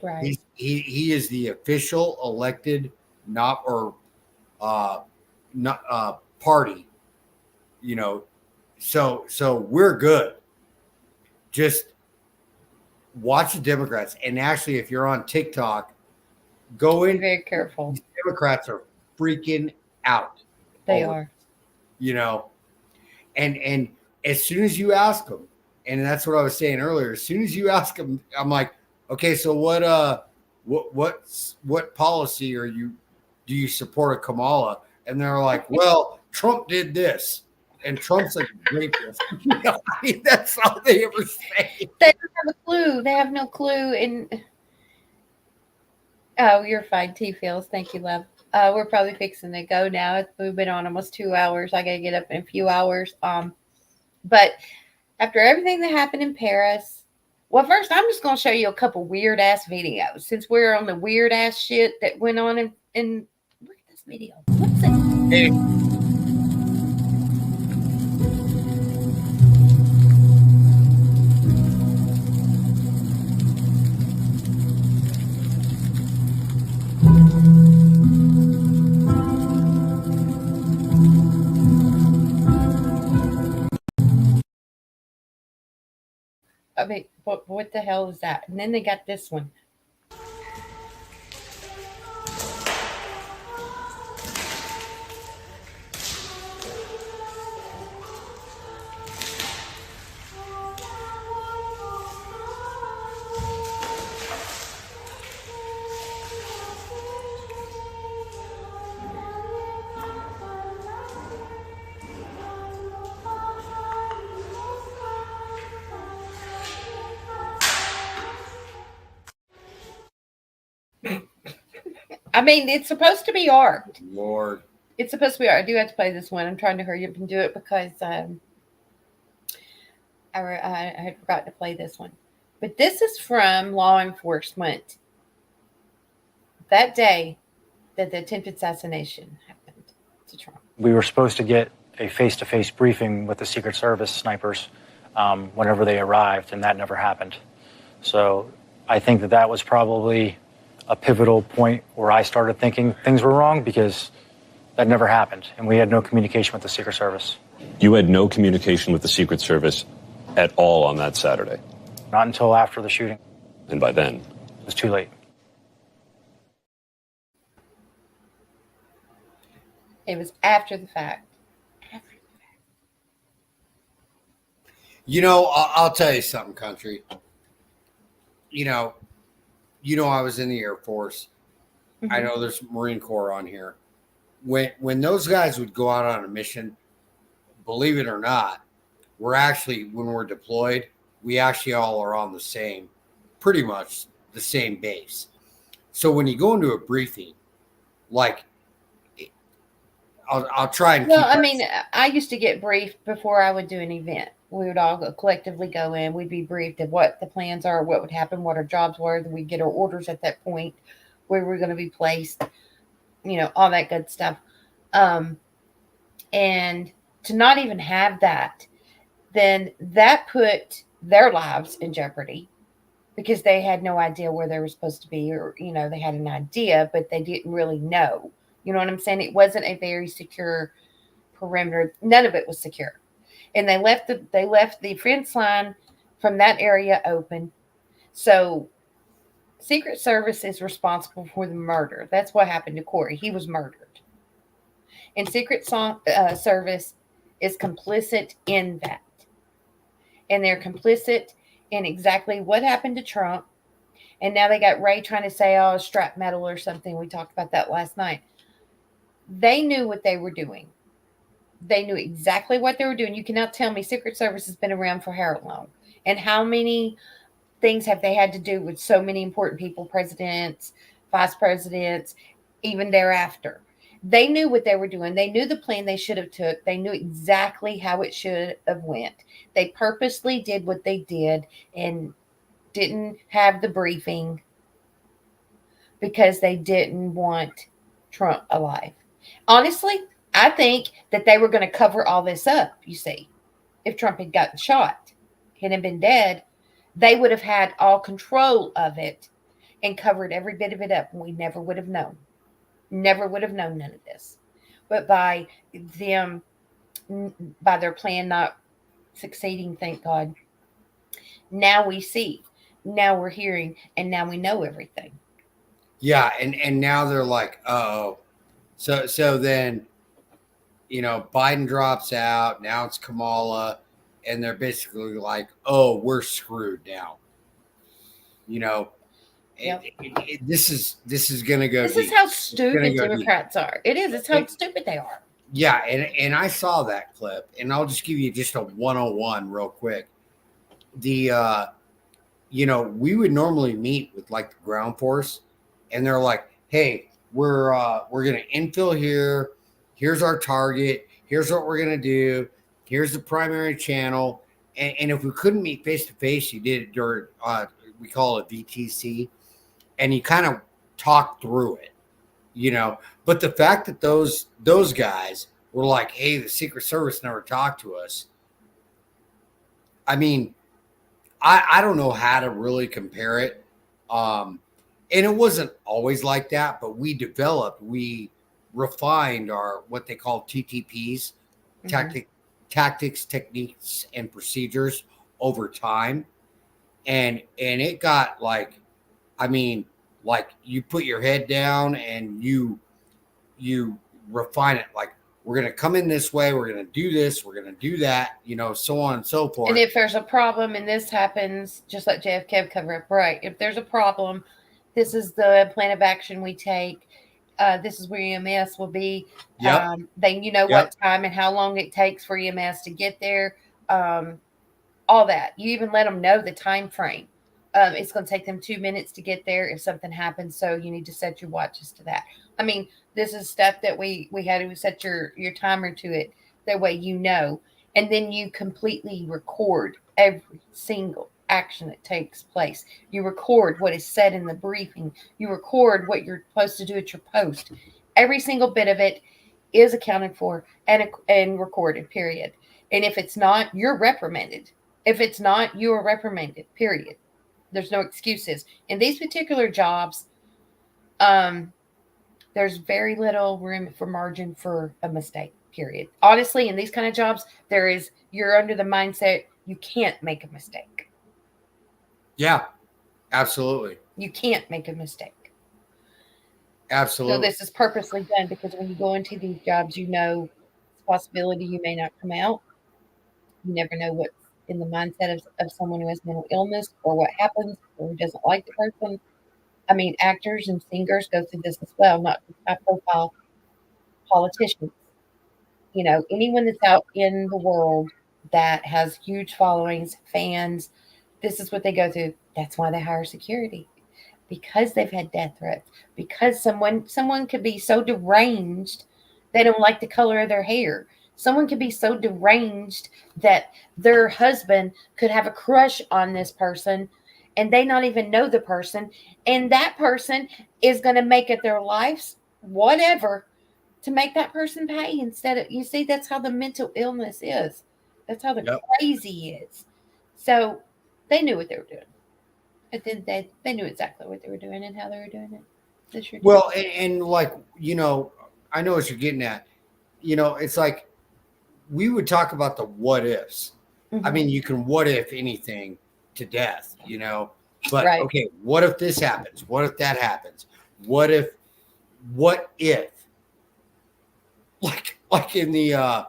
Speaker 2: Right.
Speaker 3: He is the official elected party, you know. So we're good. Just watch the Democrats. And actually, if you're on TikTok, go in.
Speaker 2: Be very careful.
Speaker 3: These Democrats are freaking out.
Speaker 2: They are.
Speaker 3: You know, and as soon as you ask them, and that's what I was saying earlier, as soon as you ask them, I'm like, okay, so what policy do you support a Kamala? And they're like, well, Trump did this, and Trump's like a rapist. You know, I mean, that's all they ever say.
Speaker 2: They don't have a clue. They have no clue. And oh, you're fine, T-Fields. Thank you, love. We're probably fixing to go now. We've been on almost 2 hours. I gotta get up in a few hours. But after everything that happened in Paris, well, first I'm just gonna show you a couple weird ass videos since we're on the weird ass shit that went on in look at this video. What's it?
Speaker 3: Hey.
Speaker 2: I mean, what the hell is that? And then they got this one. I mean, it's supposed to be art.
Speaker 3: Lord.
Speaker 2: It's supposed to be art. I do have to play this one. I'm trying to hurry up and do it because I had forgotten to play this one. But this is from law enforcement. That day that the attempted assassination happened to Trump.
Speaker 10: We were supposed to get a face-to-face briefing with the Secret Service snipers whenever they arrived, and that never happened. So I think that was probably a pivotal point where I started thinking things were wrong, because that never happened, and we had no communication with the Secret Service.
Speaker 12: You had no communication with the Secret Service at all on that Saturday?
Speaker 10: Not until after the shooting.
Speaker 12: And by then?
Speaker 10: It was too late.
Speaker 2: It was after the fact.
Speaker 3: You know, I'll tell you something, Country. You know, I was in the Air Force. Mm-hmm. I know there's Marine Corps on here. when those guys would go out on a mission, believe it or not, we're actually, when we're deployed, we actually all are on the same, pretty much the same base. So when you go into a briefing, like, I'll try and.
Speaker 2: Well, I mean, I used to get briefed before I would do an event. We would all collectively go in. We'd be briefed of what the plans are, what would happen, what our jobs were. Then we'd get our orders at that point, where we're going to be placed, all that good stuff. And to not even have that, then that put their lives in jeopardy because they had no idea where they were supposed to be, or, they had an idea, but they didn't really know. You know what I'm saying? It wasn't a very secure perimeter. None of it was secure. And they left the fence line from that area open. So Secret Service is responsible for the murder. That's what happened to Corey. He was murdered. And Secret Service is complicit in that. And they're complicit in exactly what happened to Trump. And now they got Ray trying to say, strap metal or something. We talked about that last night. They knew what they were doing. They knew exactly what they were doing. You cannot tell me Secret Service has been around for how long, and how many things have they had to do with so many important people, presidents, vice presidents, even thereafter. They knew what they were doing. They knew the plan they should have took. They knew exactly how it should have went. They purposely did what they did and didn't have the briefing because they didn't want Trump alive. Honestly, I think that they were going to cover all this up, you see. If Trump had gotten shot, he had been dead, they would have had all control of it and covered every bit of it up, and we never would have known. Never would have known none of this. But by their plan not succeeding, thank God, now we see, now we're hearing, and now we know everything.
Speaker 3: Yeah, and now they're like, oh. So then, Biden drops out. Now it's Kamala, and they're basically like, oh, we're screwed now.
Speaker 2: Yep.
Speaker 3: This is going to go.
Speaker 2: This is how stupid Democrats are. It is. It's how stupid they are.
Speaker 3: Yeah, and I saw that clip, and I'll just give you just a 101 real quick. We would normally meet with like the ground force, and they're like, hey, we're going to infill here. Here's our target. Here's what we're going to do. Here's the primary channel. And if we couldn't meet face to face, you did it during, we call it VTC, and you kind of talk through it, But the fact that those guys were like, hey, the Secret Service never talked to us. I mean, I don't know how to really compare it. And it wasn't always like that, but we refined our, what they call TTPs, tactics, techniques, and procedures over time. And it got like you put your head down and you refine it. Like, we're going to come in this way. We're going to do this. We're going to do that, so on and so forth.
Speaker 2: And if there's a problem and this happens, just let JFK cover up, right? If there's a problem, this is the plan of action we take. This is where EMS will be.
Speaker 3: Yep.
Speaker 2: Then what time and how long it takes for EMS to get there. All that. You even let them know the time frame. It's going to take them 2 minutes to get there if something happens. So you need to set your watches to that. I mean, this is stuff that we had to set your timer to it. That way and then you completely record every single action that takes place. You record what is said in the briefing. You record what you're supposed to do at your post. Every single bit of it is accounted for and recorded, period. And if it's not, you're reprimanded. If it's not, you are reprimanded, period. There's no excuses. In these particular jobs, there's very little room for margin for a mistake, period. Honestly, in these kind of jobs, you're under the mindset you can't make a mistake.
Speaker 3: Yeah, absolutely.
Speaker 2: You can't make a mistake.
Speaker 3: Absolutely.
Speaker 2: So this is purposely done because when you go into these jobs, it's a possibility you may not come out. You never know what's in the mindset of someone who has mental illness or what happens or who doesn't like the person. I mean, actors and singers go through this as well, not just high profile politicians, you know, anyone that's out in the world that has huge followings, fans, this is what they go through. That's why they hire security, because they've had death threats, because someone could be so deranged they don't like the color of their hair. Someone could be so deranged that their husband could have a crush on this person and they not even know the person, and that person is going to make it their life's whatever to make that person pay instead of, you see, that's how the mental illness is. That's how the crazy is. So they knew what they were doing. At the end of the day, they knew exactly what they were doing and how they were doing it. They sure did.
Speaker 3: Well, and like, you know, I know what you're getting at. You know, it's like we would talk about the what ifs. I mean, you can what if anything to death, you know, but okay, what if this happens? What if that happens? What if like in the I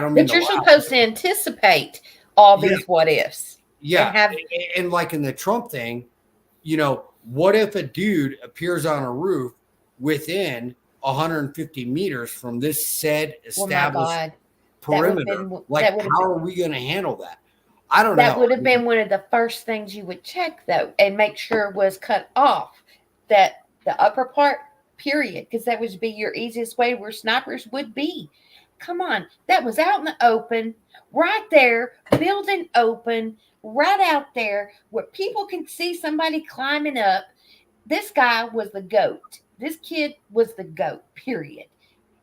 Speaker 3: don't mean,
Speaker 2: but you're supposed to anticipate all these what ifs.
Speaker 3: Yeah. And like in the Trump thing, you know, what if a dude appears on a roof within 150 meters from this said established perimeter? Like, how are we going to handle that? I don't know.
Speaker 2: That would have been one of the first things you would check, though, and make sure was cut off, that the upper part, period, because that would be your easiest way where snipers would be. Come on. That was out in the open, right there, building open, right out there where people can see somebody climbing up. This guy was the GOAT. This kid was the GOAT, period.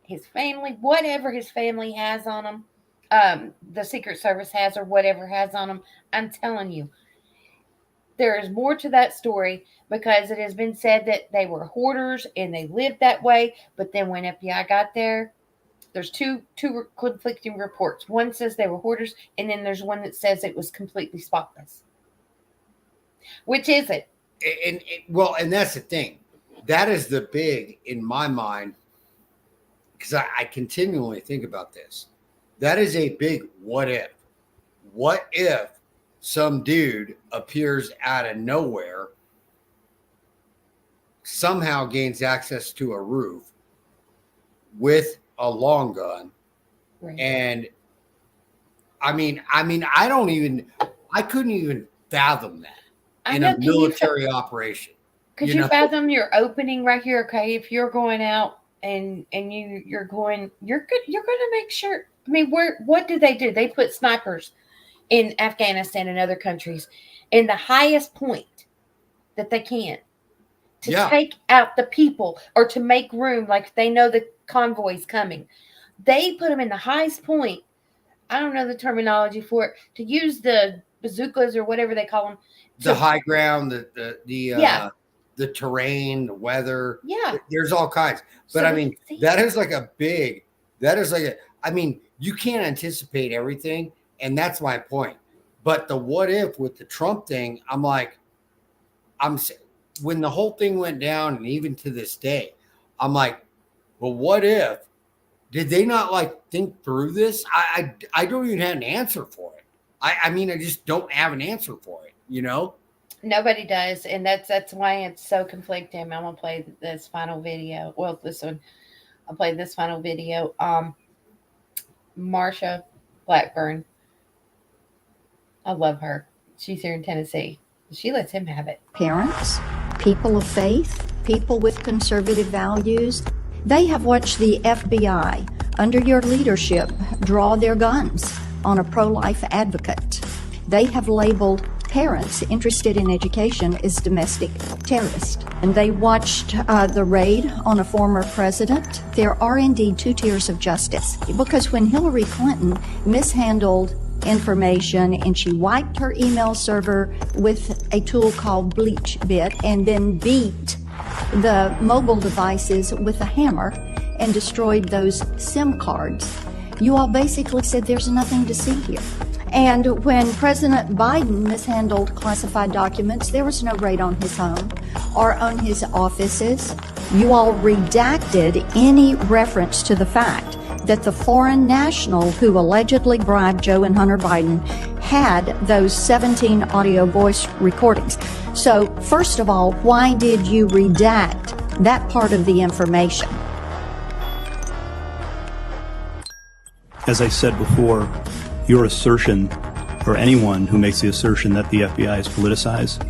Speaker 2: His family, whatever his family has on him, the Secret Service has or whatever has on them, I'm telling you, there is more to that story, because it has been said that they were hoarders and they lived that way. But then when FBI got there, there's two conflicting reports. One says they were hoarders, and then there's one that says it was completely spotless. Which is it?
Speaker 3: And that's the thing. That is the big, in my mind, because I continually think about this. That is a big what if. What if some dude appears out of nowhere, somehow gains access to a roof with a long gun, and I couldn't even fathom that in a military operation.
Speaker 2: Could you fathom your opening right here? Okay, if you're going out and you're going to make sure. I mean, what do? They put snipers in Afghanistan and other countries in the highest point that they can to take out the people or to make room, like they know the convoy's coming. They put them in the highest point. I don't know the terminology for it, to use the bazookas or whatever they call them.
Speaker 3: The high ground, the terrain, the weather.
Speaker 2: Yeah.
Speaker 3: There's all kinds. But I mean, I mean, you can't anticipate everything. And that's my point. But the what if with the Trump thing, when the whole thing went down, and even to this day, I'm like, well, what if? Did they not think through this? I don't even have an answer for it. I mean, I just don't have an answer for it, you know?
Speaker 2: Nobody does, and that's why it's so conflicting. I'm gonna play this final video. Well, this one, I'll play this final video. Marsha Blackburn, I love her. She's here in Tennessee. She lets him have it.
Speaker 13: Parents, people of faith, people with conservative values, they have watched the FBI, under your leadership, draw their guns on a pro-life advocate. They have labeled parents interested in education as domestic terrorists. And they watched the raid on a former president. There are indeed two tiers of justice, because when Hillary Clinton mishandled information and she wiped her email server with a tool called BleachBit and then beat the mobile devices with a hammer and destroyed those SIM cards, you all basically said there's nothing to see here. And when President Biden mishandled classified documents, there was no raid on his home or on his offices. You all redacted any reference to the fact that the foreign national who allegedly bribed Joe and Hunter Biden had those 17 audio voice recordings. So, first of all, why did you redact that part of the information?
Speaker 15: as I said before, your assertion, or anyone who makes the assertion that the FBI is politicized,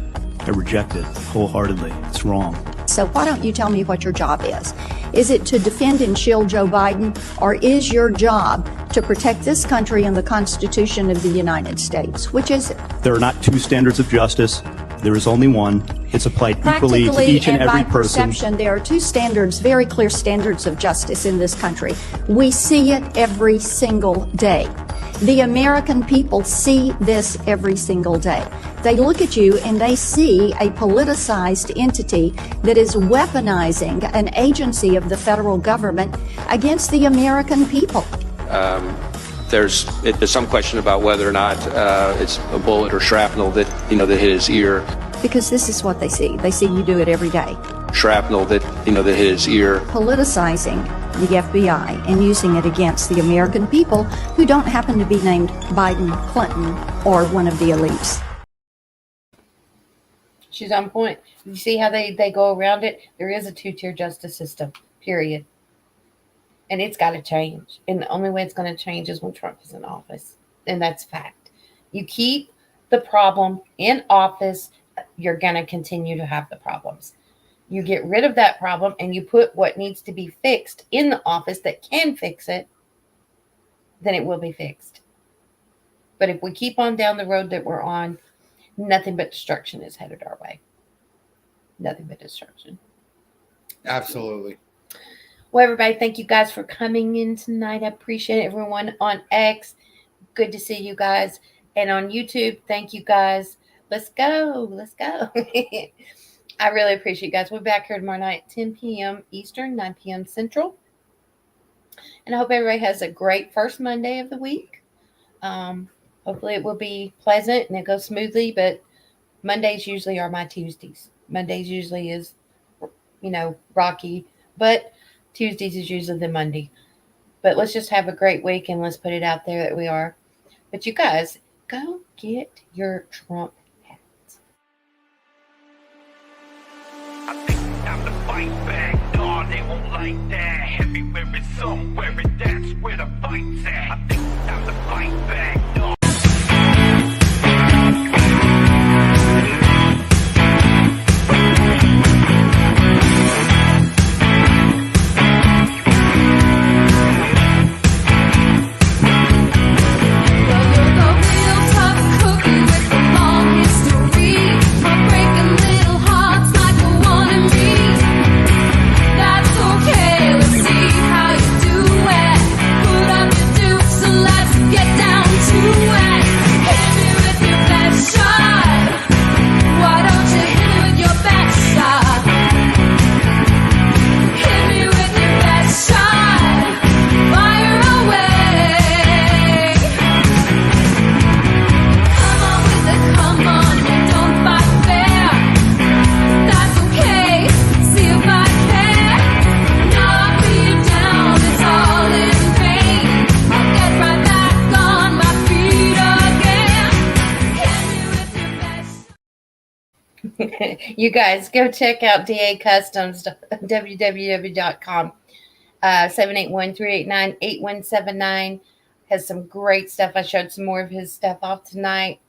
Speaker 15: I reject it wholeheartedly. It's wrong.
Speaker 13: So why don't you tell me what your job is? Is it to defend and shield Joe Biden, or is your job to protect this country and the Constitution of the United States? Which is it?
Speaker 15: There are not two standards of justice. There is only one. It's applied equally to each and every
Speaker 13: by
Speaker 15: person.
Speaker 13: Perception, there are two standards, very clear standards of justice in this country. We see it every single day. The American people see this every single day. They look at you and they see a politicized entity that is weaponizing an agency of the federal government against the American people.
Speaker 16: There's some question about whether or not it's a bullet or shrapnel that that hit his ear.
Speaker 13: Because this is what they see. They see you do it every day.
Speaker 16: Shrapnel that that hit his ear.
Speaker 13: Politicizing the FBI and using it against the American people who don't happen to be named Biden, Clinton, or one of the elites.
Speaker 2: She's on point. You see how they go around it? There is a two-tier justice system, period. And it's got to change. And the only way it's going to change is when Trump is in office. And that's fact. You keep the problem in office, you're going to continue to have the problems. You get rid of that problem and you put what needs to be fixed in the office that can fix it, then it will be fixed. But if we keep on down the road that we're on, nothing but destruction is headed our way. Nothing but destruction.
Speaker 3: Absolutely.
Speaker 2: Well, everybody, thank you guys for coming in tonight. I appreciate everyone on X. Good to see you guys. And on YouTube, thank you guys. Let's go. Let's go. I really appreciate you guys. We'll be back here tomorrow night, 10 p.m. Eastern, 9 p.m. Central. And I hope everybody has a great first Monday of the week. Hopefully it will be pleasant and it goes smoothly, but Mondays usually are my Tuesdays. Mondays usually is, rocky, but Tuesdays is usually the Monday. But let's just have a great week and let's put it out there that we are. But you guys, go get your Trump hats.
Speaker 17: I think it's time to fight back. No, they won't like that. Everywhere is somewhere, and that's where the fight's at. I think it's time to fight back. No.
Speaker 2: You guys go check out DA Customs, www.com. 781-389-8179 has some great stuff. I showed some more of his stuff off tonight.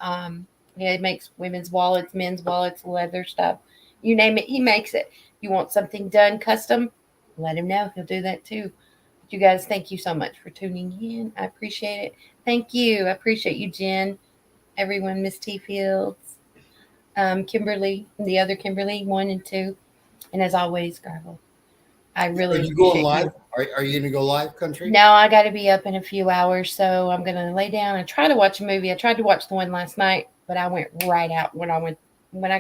Speaker 2: He makes women's wallets, men's wallets, leather stuff. You name it, he makes it. You want something done custom, let him know. He'll do that too. You guys, thank you so much for tuning in. I appreciate it. Thank you. I appreciate you, Jen. Everyone, Miss T. Fields. Kimberly, the other Kimberly, 1 and 2, and as always, Garble. I really.
Speaker 3: Are you going live? Are you going to go live, country?
Speaker 2: No, I got to be up in a few hours, so I'm going to lay down and try to watch a movie. I tried to watch the one last night, but I went right out when I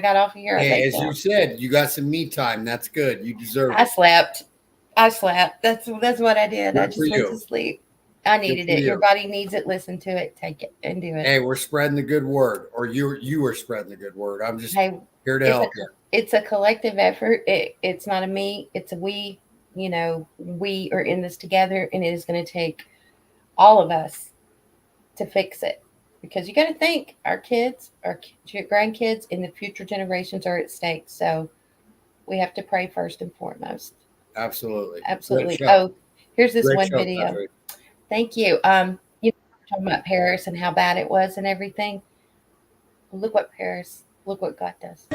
Speaker 2: got off of here.
Speaker 3: Hey, as you said, you got some me time. That's good. You deserve it.
Speaker 2: I slept. That's what I did. I just went to sleep. I needed it. Your body needs it. Listen to it. Take it and do it.
Speaker 3: Hey, we're spreading the good word, or you are spreading the good word. I'm just here to help you.
Speaker 2: It's a collective effort. It's not a me. It's a we. We are in this together, and it is going to take all of us to fix it. Because you got to think, our kids, our grandkids, and the future generations are at stake. So we have to pray first and foremost.
Speaker 3: Absolutely.
Speaker 2: Oh, here's this one video. Thank you. You know, talking about Paris and how bad it was and everything. Well, look what God does.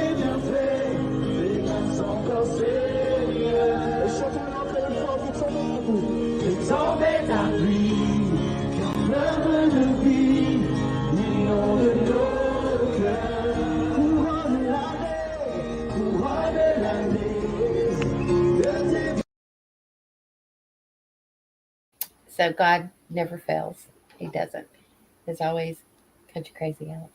Speaker 2: So God never fails. He doesn't. There's always country crazy out.